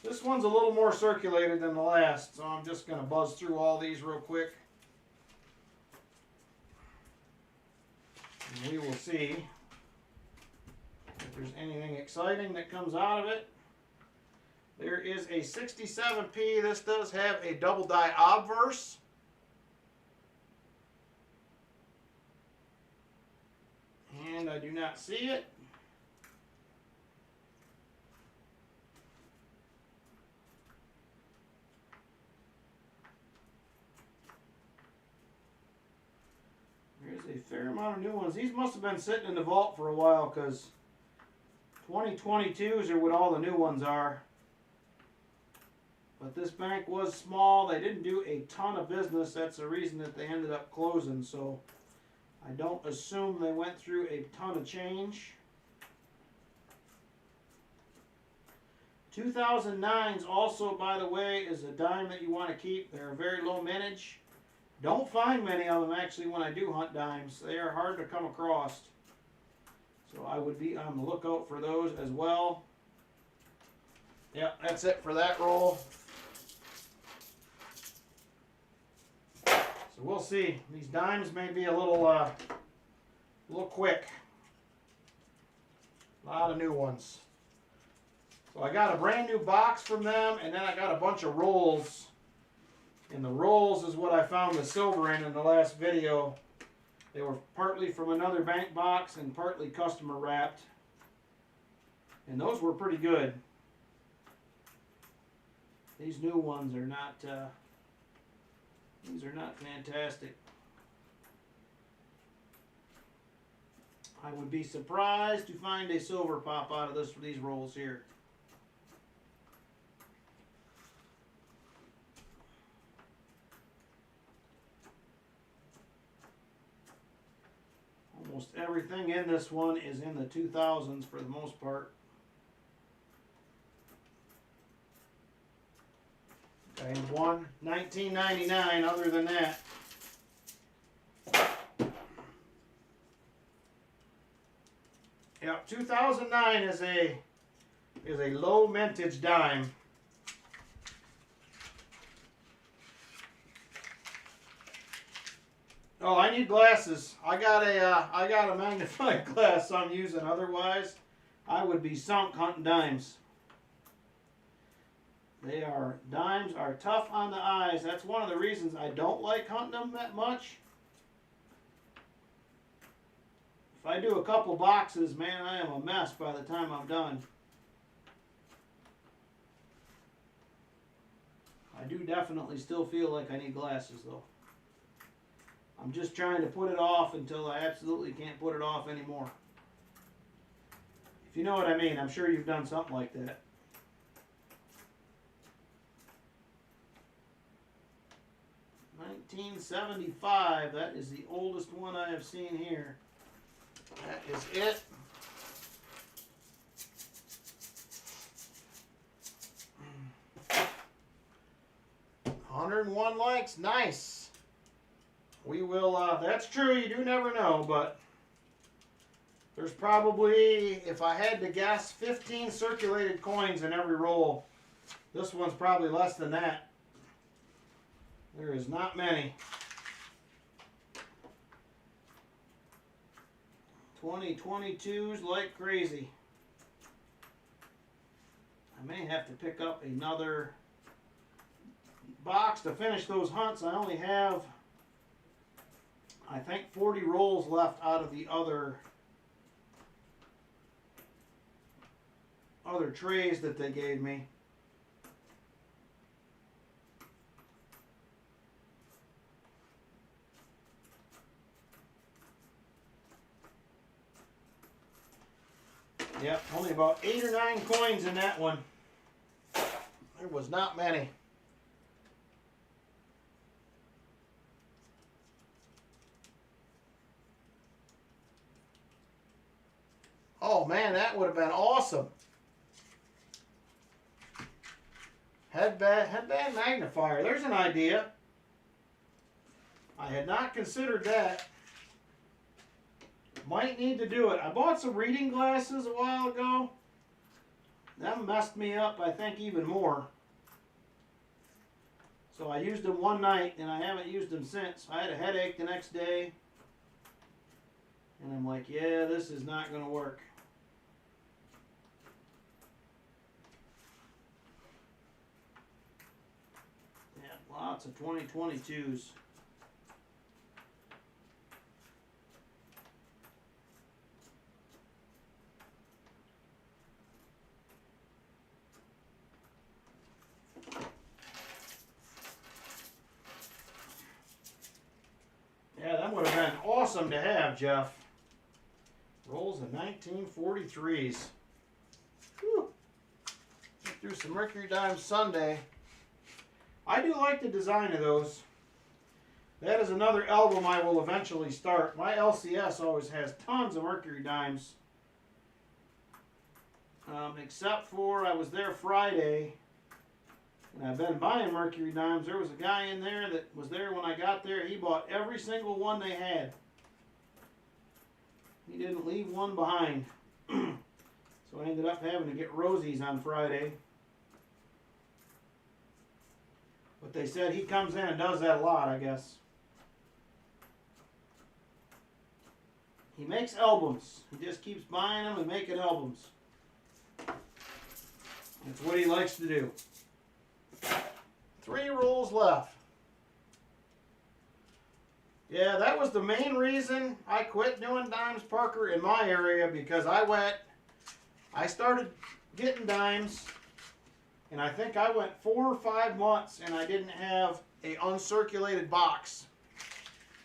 Speaker 1: This one's a little more circulated than the last, so I'm just going to buzz through all these real quick. And we will see if there's anything exciting that comes out of it. There is a 67P. This does have a double die obverse. And I do not see it. There's a fair amount of new ones. These must have been sitting in the vault for a while, because 2022s are what all the new ones are. But this bank was small. They didn't do a ton of business. That's the reason that they ended up closing. So I don't assume they went through a ton of change. 2009s also, by the way, is a dime that you want to keep. They're a very low mintage. Don't find many of them actually when I do hunt dimes. They are hard to come across. So I would be on the lookout for those as well. Yep, that's it for that roll. So we'll see. These dimes may be a little quick. A lot of new ones. So I got a brand new box from them, and then I got a bunch of rolls. And the rolls is what I found the silver in the last video. They were partly from another bank box and partly customer wrapped. And those were pretty good. These new ones are not, these are not fantastic. I would be surprised to find a silver pop out of these rolls here. Almost everything in this one is in the 2000s for the most part. Okay, and one 1999 other than that. Yep, 2009 is a low mintage dime. Oh, I need glasses. I got a magnifying glass I'm using. Otherwise, I would be sunk hunting dimes. Dimes are tough on the eyes. That's one of the reasons I don't like hunting them that much. If I do a couple boxes, man, I am a mess by the time I'm done. I do definitely still feel like I need glasses though. I'm just trying to put it off until I absolutely can't put it off anymore. If you know what I mean, I'm sure you've done something like that. $1975, that is the oldest one I have seen here. That is it. $101 likes, nice. We will, that's true, you do never know, but there's probably, if I had to guess, 15 circulated coins in every roll. This one's probably less than that. There is not many. 2022s like crazy. I may have to pick up another box to finish those hunts. I only have, I think, 40 rolls left out of the other trays that they gave me. Yep, only about 8 or 9 coins in that one. There was not many. Oh man, that would have been awesome. Headband magnifier. There's an idea. I had not considered that. Might need to do it. I bought some reading glasses a while ago. That messed me up, I think, even more. So I used them one night and I haven't used them since. I had a headache the next day. And I'm like, yeah, this is not going to work. Yeah, lots of 2022s. Yeah, that would have been awesome to have, Jeff. Rolls of 1943s. Whew. Went through some Mercury Dimes Sunday. I do like the design of those. That is another album I will eventually start. My LCS always has tons of Mercury Dimes. Except for I was there Friday. And I've been buying Mercury Dimes. There was a guy in there that was there when I got there. He bought every single one they had. He didn't leave one behind. So I ended up having to get Rosie's on Friday. But they said he comes in and does that a lot, I guess. He makes albums. He just keeps buying them and making albums. That's what he likes to do. 3 rolls left. Yeah, that was the main reason I quit doing dimes, Parker, in my area, because I started getting dimes, and I think I went 4 or 5 months and I didn't have a uncirculated box.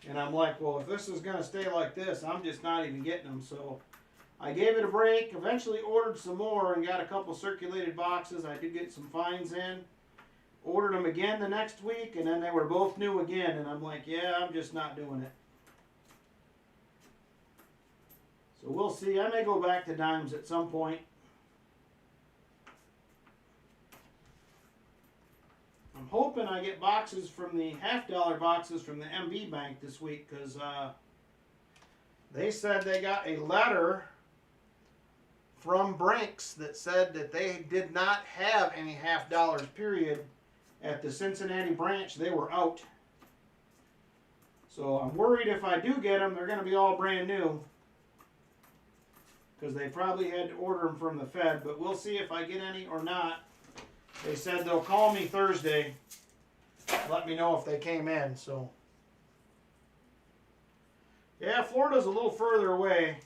Speaker 1: And I'm like, well, if this is going to stay like this, I'm just not even getting them. So I gave it a break, eventually ordered some more and got a couple circulated boxes. I did get some finds in. Ordered them again the next week, and then they were both new again, and I'm like, yeah, I'm just not doing it. So we'll see. I may go back to dimes at some point. I'm hoping I get boxes from the $half boxes from the MB Bank this week, because they said they got a letter from Brinks that said that they did not have any $half period at the Cincinnati branch. They were out. So I'm worried if I do get them, they're going to be all brand new, because they probably had to order them from the Fed. But we'll see if I get any or not. They said they'll call me Thursday, let me know if they came in. So yeah, Florida's a little further away.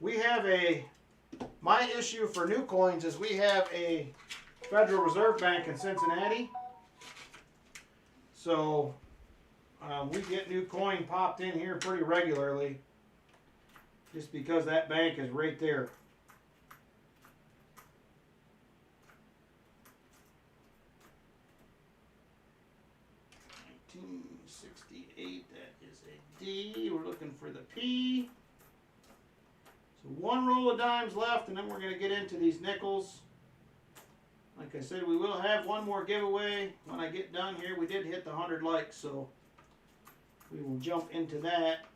Speaker 1: We have my issue for new coins is we have a Federal Reserve Bank in Cincinnati. So we get new coin popped in here pretty regularly, just because that bank is right there. 1968, that is a D. We're looking for the P. So one roll of dimes left, and then we're going to get into these nickels. Like I said, we will have one more giveaway when I get done here. We did hit the 100 likes, so we will jump into that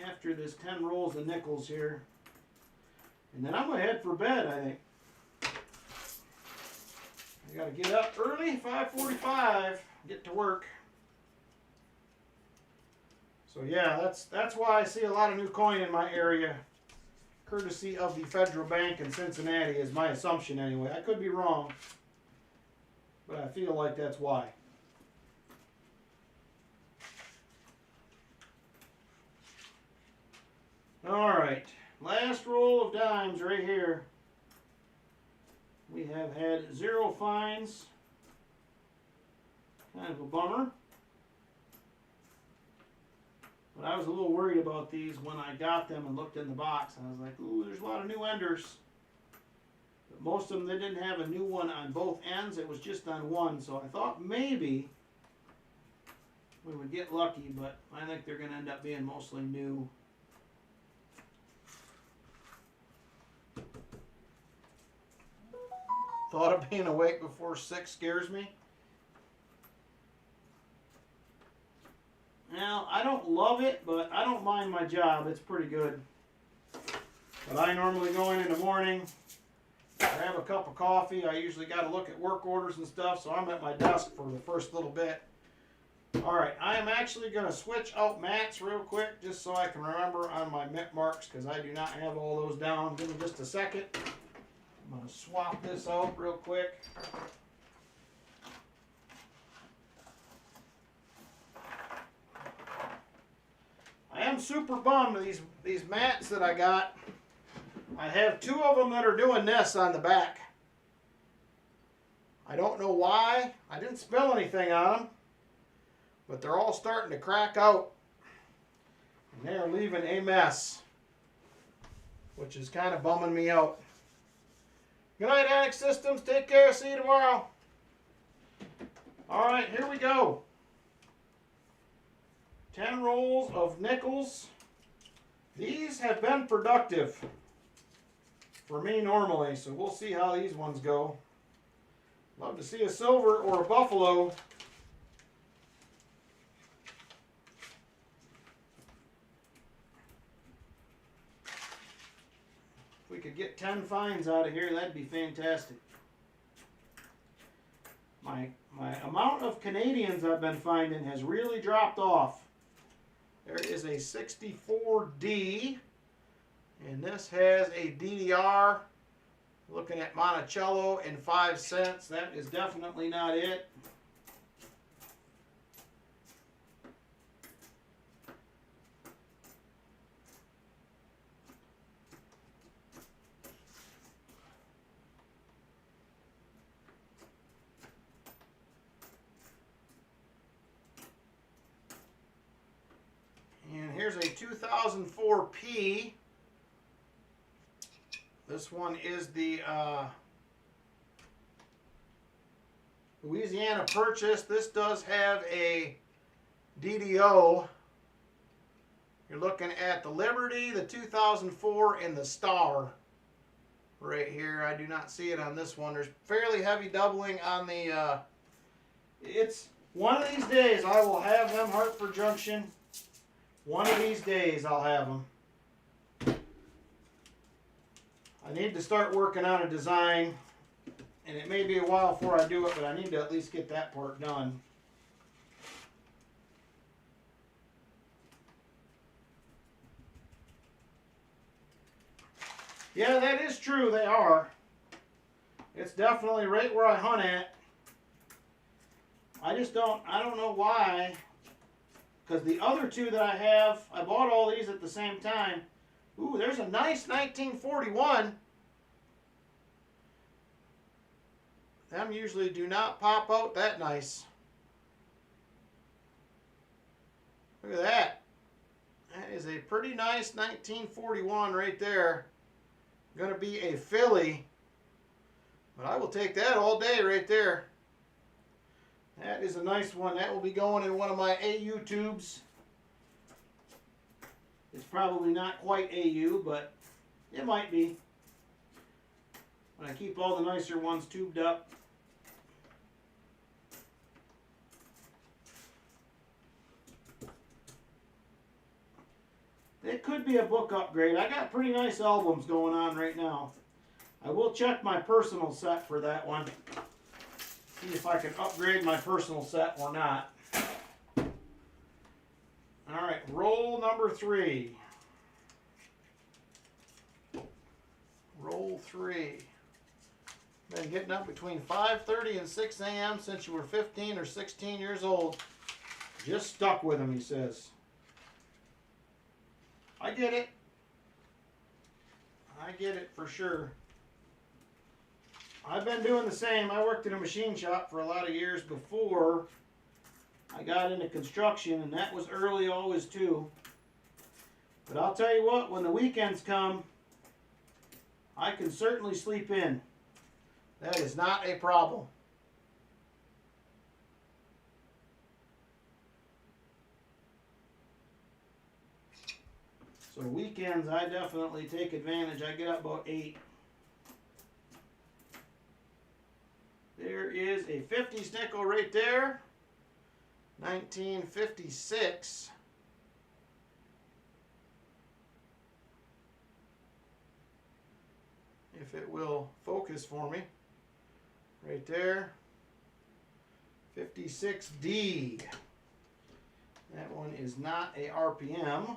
Speaker 1: after this 10 rolls of nickels here. And then I'm going to head for bed, I think. I got to get up early, 5:45, get to work. So yeah, that's why I see a lot of new coin in my area, courtesy of the Federal Bank in Cincinnati, is my assumption anyway. I could be wrong, but I feel like that's why. Alright, last roll of dimes right here. We have had 0 finds. Kind of a bummer. But I was a little worried about these when I got them and looked in the box. I was like, ooh, there's a lot of new enders. But most of them, they didn't have a new one on both ends. It was just on one. So I thought maybe we would get lucky, but I think they're going to end up being mostly new. Thought of being awake before 6 scares me. Now, I don't love it, but I don't mind my job. It's pretty good. But I normally go in the morning, grab a cup of coffee. I usually got to look at work orders and stuff, so I'm at my desk for the first little bit. Alright, I am actually going to switch out mats real quick, just so I can remember on my mitt marks, because I do not have all those down. Give me just a second. I'm going to swap this out real quick. I am super bummed these mats that I got. I have 2 of them that are doing this on the back. I don't know why. I didn't spill anything on them, but they're all starting to crack out. And they're leaving a mess, which is kind of bumming me out. Good night, Annex Systems. Take care. See you tomorrow. All right, here we go. 10 rolls of nickels. These have been productive for me normally, so we'll see how these ones go. Love to see a silver or a buffalo. If we could get 10 finds out of here, that'd be fantastic. My amount of Canadians I've been finding has really dropped off. There is a 64D, and this has a DDR. Looking at Monticello and 5 cents. That is definitely not it. And here's a 2004 P. This one is the Louisiana Purchase. This does have a DDO. You're looking at the Liberty, the 2004, and the Star. Right here, I do not see it on this one. There's fairly heavy doubling on the, it's one of these days I will have them Hartford Junction. One of these days I'll have them. I need to start working on a design, and it may be a while before I do it, but I need to at least get that part done. Yeah, that is true, they are. It's definitely right where I hunt at. I don't know why. Because the other two that I have, I bought all these at the same time. Ooh, there's a nice 1941. Them usually do not pop out that nice. Look at that. That is a pretty nice 1941 right there. Going to be a filly, but I will take that all day right there. That is a nice one. That will be going in one of my AU tubes. It's probably not quite AU, but it might be. When I keep all the nicer ones tubed up. It could be a book upgrade. I got pretty nice albums going on right now. I will check my personal set for that one. See if I can upgrade my personal set or not. Alright, roll number 3. Roll 3. Been getting up between 5:30 and 6 a.m. since you were 15 or 16 years old. Just stuck with him, he says. I get it. I get it for sure. I've been doing the same. I worked in a machine shop for a lot of years before I got into construction, and that was early always too. But I'll tell you what, when the weekends come, I can certainly sleep in. That is not a problem. So weekends, I definitely take advantage. I get up about 8. There is a 50s nickel right there. 1956. If it will focus for me. Right there. 56D. That one is not a RPM.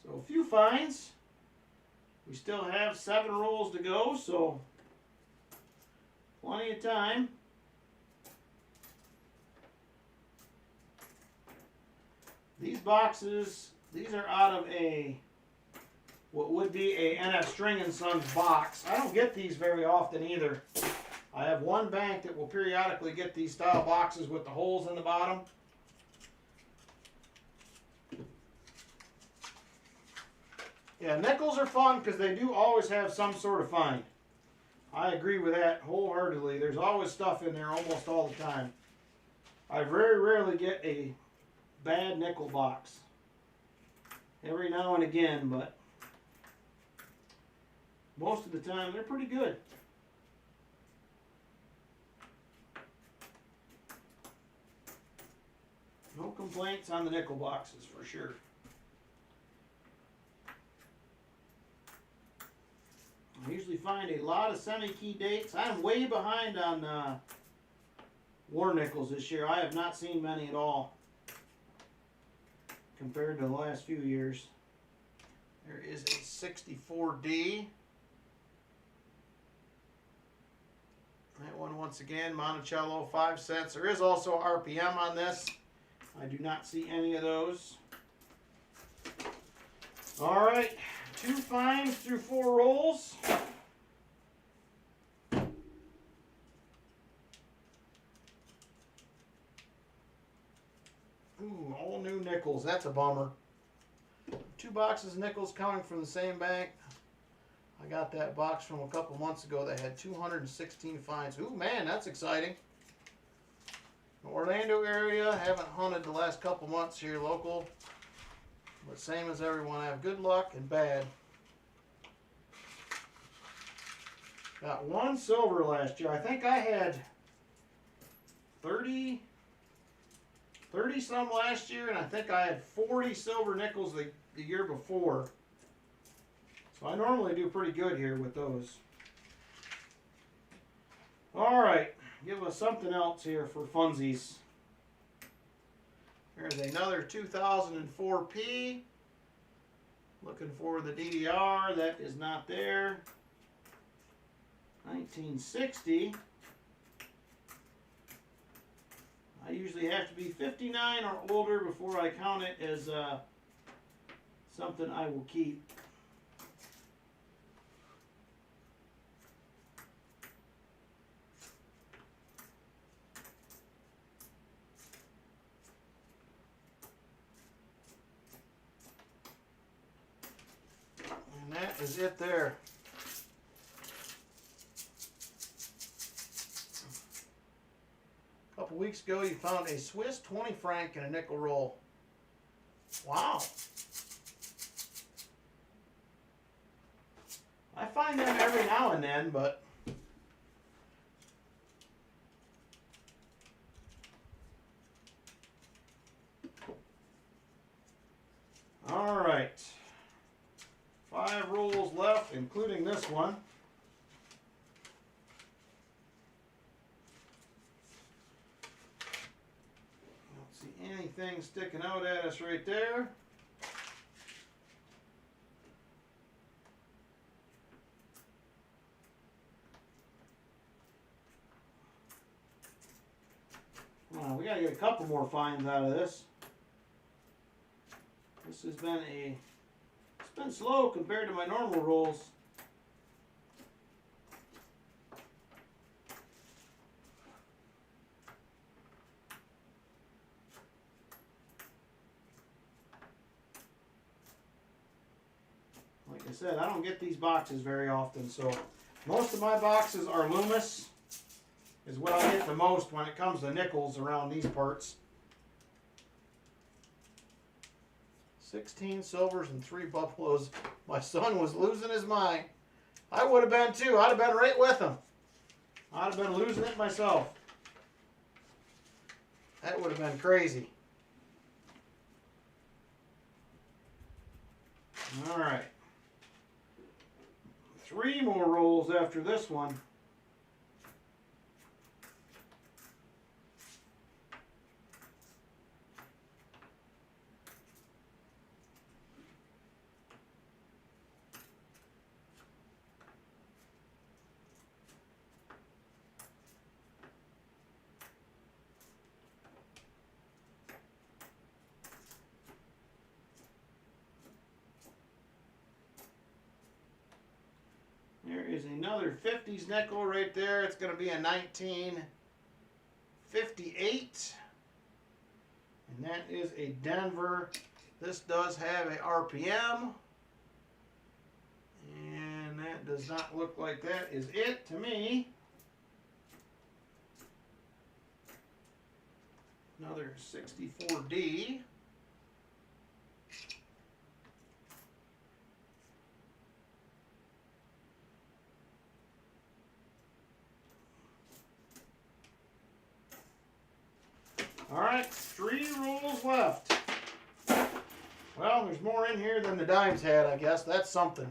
Speaker 1: So a few finds. We still have 7 rolls to go, so plenty of time. These boxes, these are out of what would be a NF String & Sons box. I don't get these very often either. I have one bank that will periodically get these style boxes with the holes in the bottom. Yeah, nickels are fun because they do always have some sort of find. I agree with that wholeheartedly. There's always stuff in there almost all the time. I very rarely get a bad nickel box. Every now and again, but most of the time they're pretty good. No complaints on the nickel boxes for sure. I usually find a lot of semi-key dates. I'm way behind on war nickels this year. I have not seen many at all compared to the last few years. There is a 64D. That one, once again, Monticello, 5 cents. There is also RPM on this. I do not see any of those. All right. 2 finds through 4 rolls. Ooh, all new nickels. That's a bummer. 2 boxes of nickels coming from the same bank. I got that box from a couple months ago that had 216 finds. Ooh, man, that's exciting. Orlando area. Haven't hunted the last couple months here local. But same as everyone, I have good luck and bad. Got one silver last year. I think I had 30 some last year, and I think I had 40 silver nickels the year before. So I normally do pretty good here with those. Alright, give us something else here for funsies. Here's another 2004 P. Looking for the DDR, that is not there. 1960. I usually have to be 59 or older before I count it as something I will keep. And that is it there. A couple weeks ago, you found a Swiss 20 franc in a nickel roll. Wow. I find them every now and then, but all right. 5 rolls left, including this one. Anything sticking out at us right there. Come on, we gotta get a couple more finds out of this. This has been it's been slow compared to my normal rolls. Like I said, I don't get these boxes very often, so most of my boxes are Loomis, is what I get the most when it comes to nickels around these parts. 16 silvers and 3 buffaloes. My son was losing his mind. I would have been too. I'd have been right with him. I'd have been losing it myself. That would have been crazy. All right. 3 more rolls after this one. There is another 50s nickel right there. It's going to be a 1958. And that is a Denver. This does have a RPM. And that does not look like that is it to me. Another 64D. All right, 3 rolls left. Well, there's more in here than the dimes had, I guess. That's something.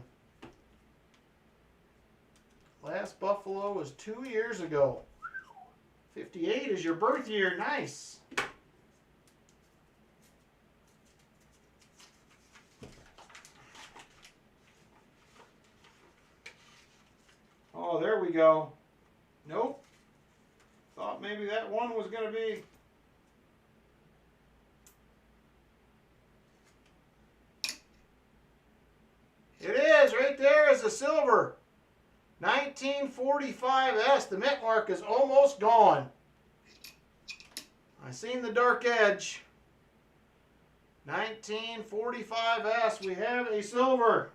Speaker 1: Last Buffalo was 2 years ago. 58 is your birth year. Nice. Oh, there we go. Nope. Thought maybe that one was going to be... It is, right there is a silver. 1945S. The mint mark is almost gone. I seen the dark edge. 1945S. We have a silver.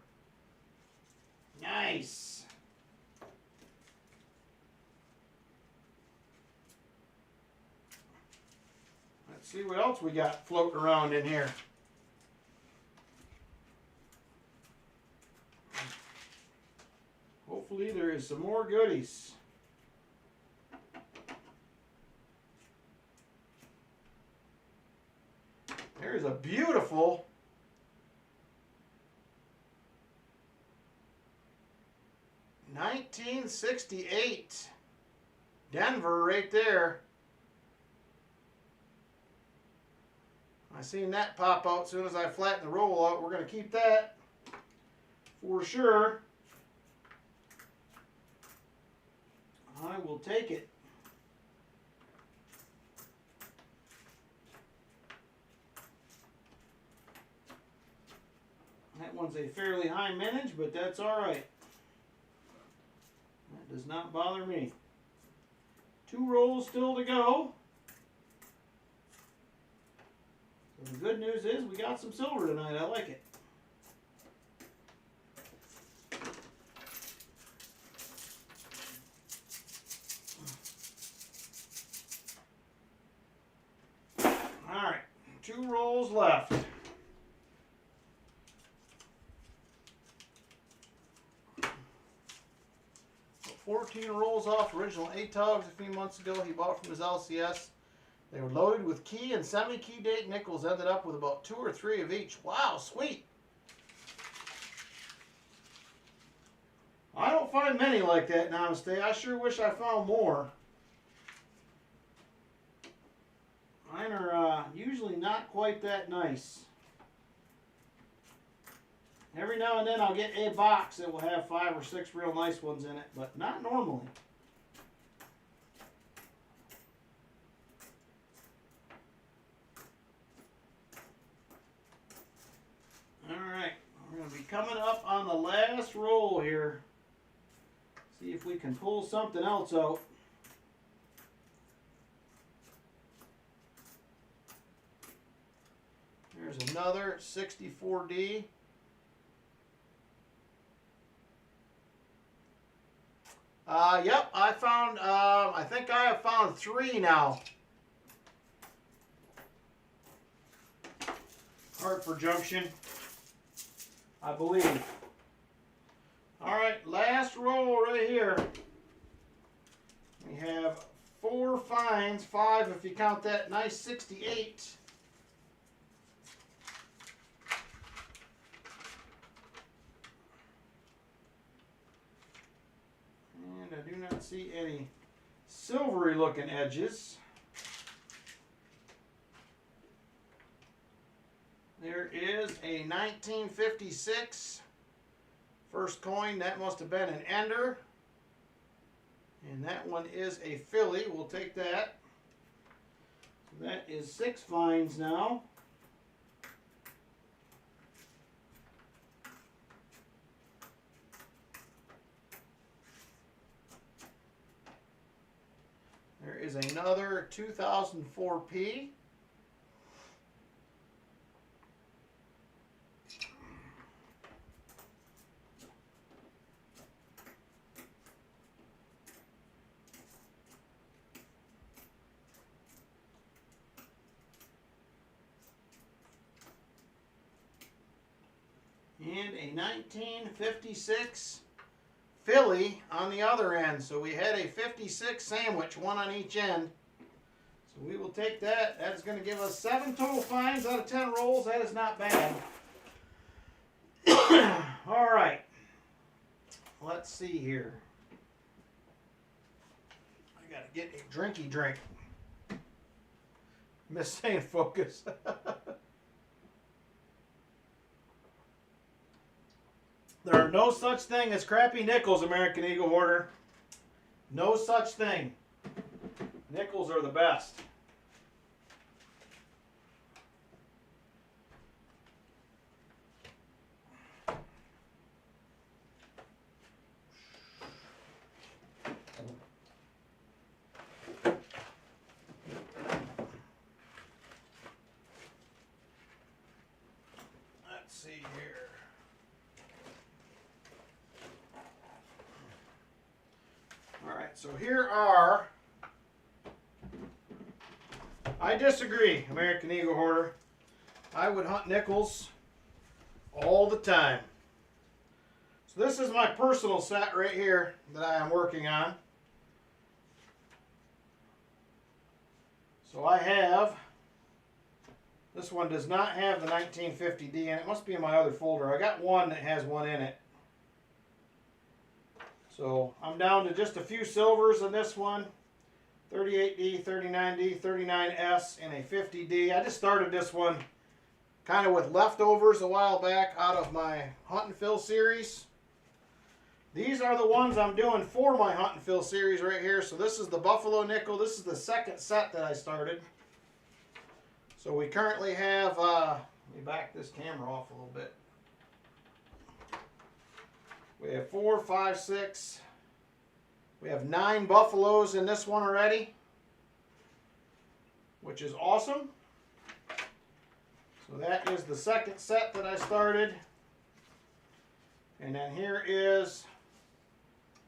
Speaker 1: Nice. Let's see what else we got floating around in here. Hopefully there is some more goodies. There's a beautiful '68 Denver right there. I seen that pop out as soon as I flatten the roll out. We're going to keep that for sure. I will take it. That one's a fairly high mintage, but that's all right. That does not bother me. 2 rolls still to go. So the good news is we got some silver tonight. I like it. All right, 2 rolls left. 14 rolls off original ATOGs a few months ago he bought from his LCS. They were loaded with key and semi-key date nickels. Ended up with about 2 or 3 of each. Wow, sweet. I don't find many like that, Namaste. I sure wish I found more. Mine are usually not quite that nice. Every now and then I'll get a box that will have 5 or 6 real nice ones in it, but not normally. Alright, we're going to be coming up on the last roll here. See if we can pull something else out. There's another 64D. Yep, I found, I think I have found 3 now. Hartford Junction, I believe. Alright, last roll right here. We have 4 finds, 5 if you count that nice 68. And I do not see any silvery looking edges. There is a 1956 first coin. That must have been an ender. And that one is a Philly. We'll take that. So that is 6 finds now. There is another 2004P. And a 1956 Philly on the other end. So we had a 56 sandwich, 1 on each end. So we will take that. That is going to give us 7 total finds out of 10 rolls. That is not bad. All right. Let's see here. I got to get a drinky drink. Miss staying focused. There are no such thing as crappy nickels, American Eagle Hoarder. No such thing. Nickels are the best. Let's see here. Alright, so here are I disagree, American Eagle Hoarder. I would hunt nickels all the time. So this is my personal set right here that I am working on. So I have, this one does not have the 1950D in it. It must be in my other folder. I got one that has one in it. So I'm down to just a few silvers in this one. 38D, 39D, 39S, and a 50D. I just started this one kind of with leftovers a while back out of my Hunt and Fill series. These are the ones I'm doing for my Hunt and Fill series right here. So this is the Buffalo Nickel. This is the second set that I started. So we currently have, let me back this camera off a little bit. We have 4, 5, 6. We have 9 buffaloes in this one already, which is awesome. So that is the second set that I started. And then here is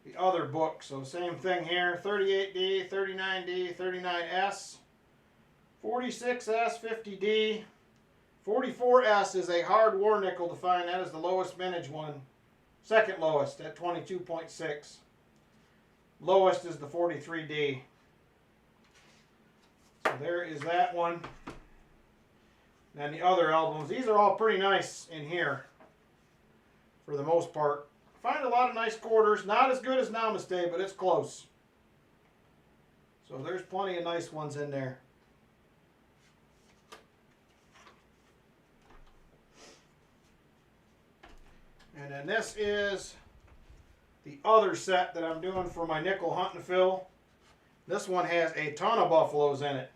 Speaker 1: the other book. So same thing here, 38D, 39D, 39S, 46S, 50D. 44S is a hard war nickel to find. That is the lowest mintage one. Second lowest at 22.6. Lowest is the 43D. So there is that one. And the other albums. These are all pretty nice in here for the most part. Find a lot of nice quarters. Not as good as Namaste, but it's close. So there's plenty of nice ones in there. And then this is the other set that I'm doing for my nickel hunt and fill. This one has a ton of buffaloes in it.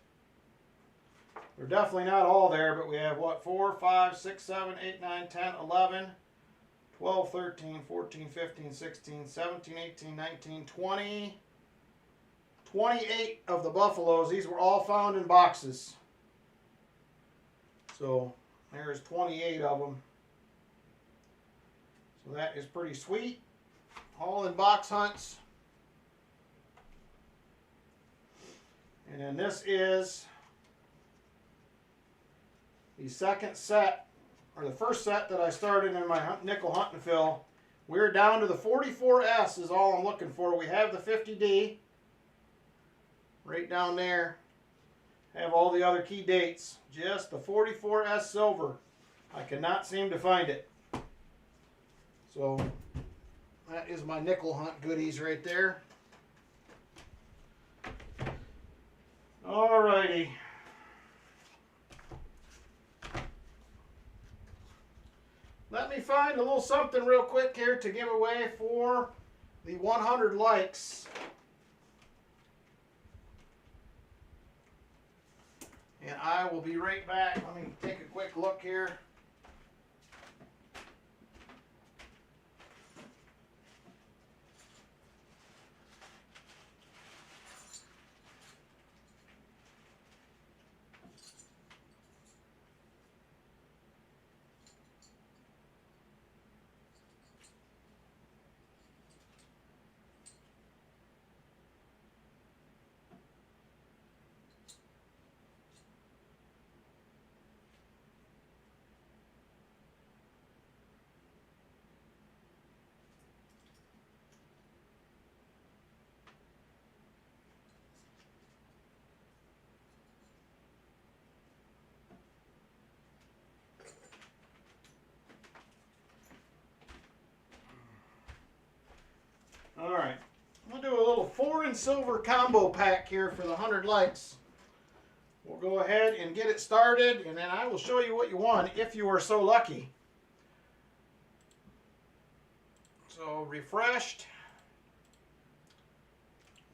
Speaker 1: They're definitely not all there, but we have what, 4, 5, 6, 7, 8, 9, 10, 11, 12, 13, 14, 15, 16, 17, 18, 19, 20, 28 of the buffaloes. These were all found in boxes. So there's 28 of them. So that is pretty sweet. All in box hunts. And then this is the second set, or the first set that I started in my nickel hunt and fill. We're down to the 44S is all I'm looking for. We have the 50D right down there. Have all the other key dates. Just the 44S silver. I cannot seem to find it. So that is my nickel hunt goodies right there. Alrighty. Let me find a little something real quick here to give away for the 100 likes. And I will be right back. Let me take a quick look here. Alright, I'm going to do a little 4 and silver combo pack here for the 100 likes. We'll go ahead and get it started, and then I will show you what you won if you are so lucky. So, refreshed.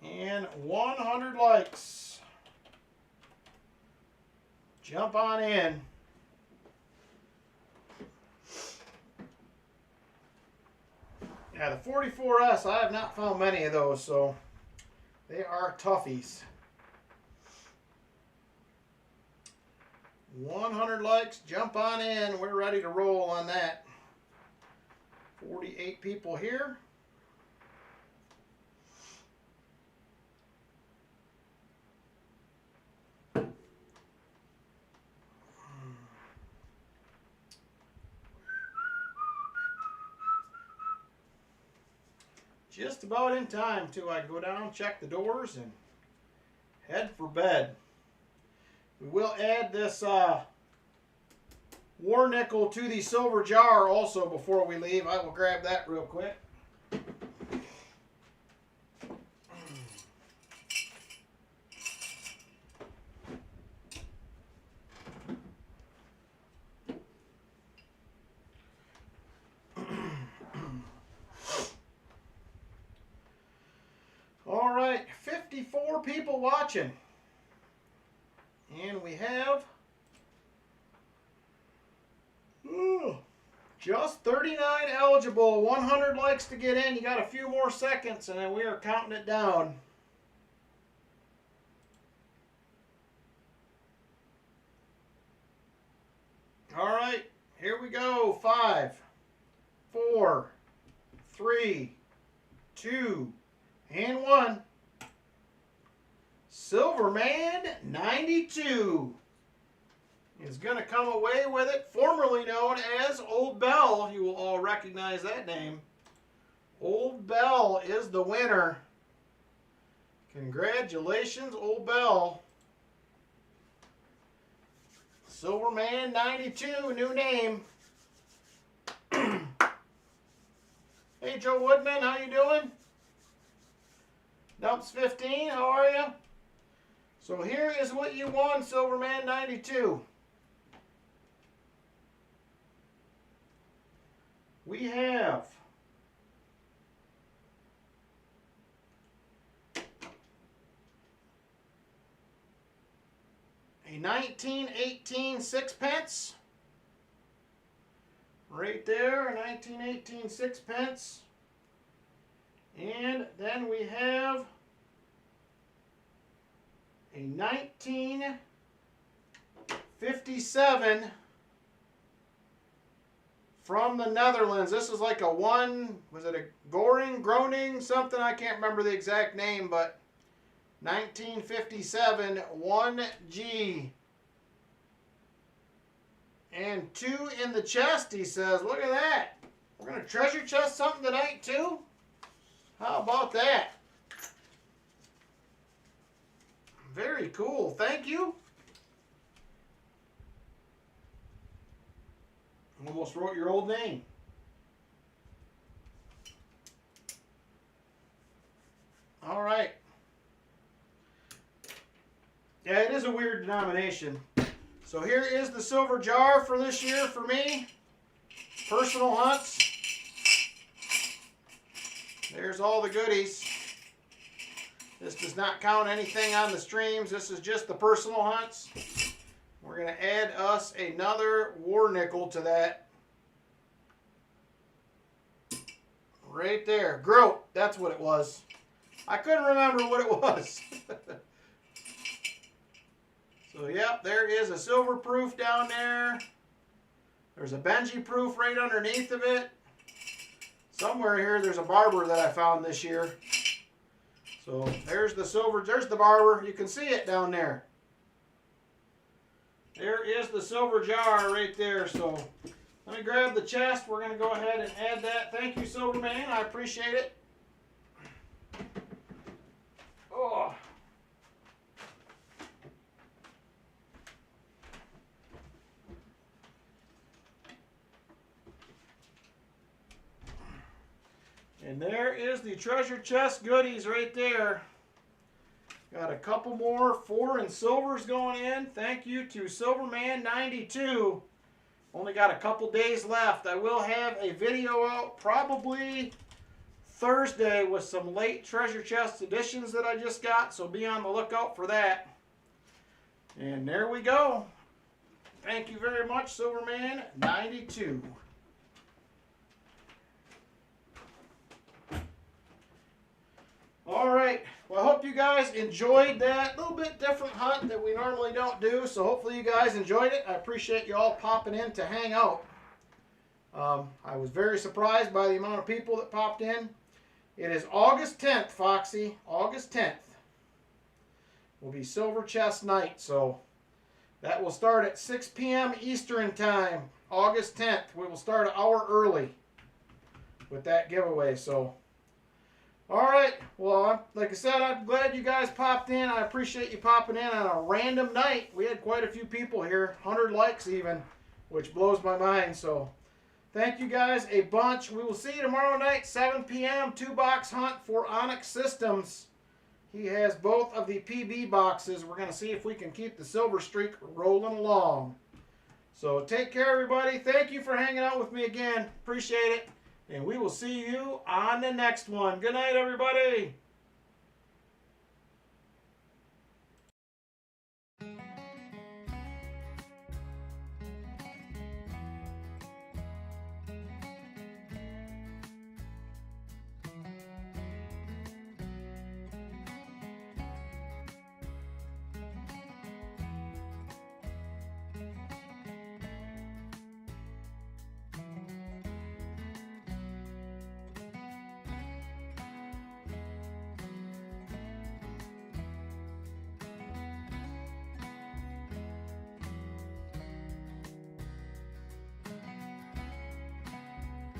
Speaker 1: And 100 likes. Jump on in. Yeah, the 44S, I have not found many of those, so they are toughies. 100 likes, jump on in. We're ready to roll on that. 48 people here. just about in time too. I can go down, check the doors, and head for bed. We will add this war nickel to the silver jar also before we leave. I will grab that real quick. All right, 54 people watching. And we have just 39 eligible. 100 likes to get in. You got a few more seconds, and then we are counting it down. All right, here we go. 5, 4, 3, 2, and 1. Silverman 92 is going to come away with it, formerly known as Old Bell. You will all recognize that name. Old Bell is the winner. Congratulations, Old Bell. Silverman 92, new name. Hey, Joe Woodman, how you doing? Dumps 15, how are you? So here is what you won, Silverman 92. We have a 1918 sixpence. Right there, a 1918 sixpence. And then we have a 1957 from the Netherlands. This is like a was it a Groning, something? I can't remember the exact name, but 1957 1G. And 2 in the chest, he says. Look at that. We're going to treasure chest something tonight, too? How about that? Very cool. Thank you. Almost wrote your old name. All right. Yeah, it is a weird denomination. So here is the silver jar for this year for me. Personal hunts. There's all the goodies. This does not count anything on the streams. This is just the personal hunts. We're going to add us another war nickel to that. Right there. Groat. That's what it was. I couldn't remember what it was. So, yep, there is a silver proof down there. There's a Benji proof right underneath of it. Somewhere here there's a barber that I found this year. So there's the silver, there's the barber. You can see it down there. There is the silver jar right there. So let me grab the chest. We're going to go ahead and add that. Thank you, Silverman. I appreciate it. Oh. And there is the treasure chest goodies right there. Got a couple more 4 in silvers going in. Thank you to Silverman 92. Only got a couple days left. I will have a video out probably Thursday with some late treasure chest editions that I just got. So be on the lookout for that. And there we go. Thank you very much, Silverman 92. All right, well, I hope you guys enjoyed that little bit different hunt that we normally don't do, so hopefully you guys enjoyed it. I appreciate you all popping in to hang out. I was very surprised by the amount of people that popped in. It is August 10th, Foxy, August 10th. Will be Silver Chest Night, so that will start at 6 p.m. Eastern Time, August 10th. We will start an hour early with that giveaway, so All right. Well, like I said, I'm glad you guys popped in. I appreciate you popping in on a random night. We had quite a few people here, 100 likes even, which blows my mind. So thank you guys a bunch. We will see you tomorrow night, 7 p.m., 2-box hunt for Onyx Systems. He has both of the PB boxes. We're going to see if we can keep the silver streak rolling along. So take care, everybody. Thank you for hanging out with me again. Appreciate it. And we will see you on the next one. Good night, everybody.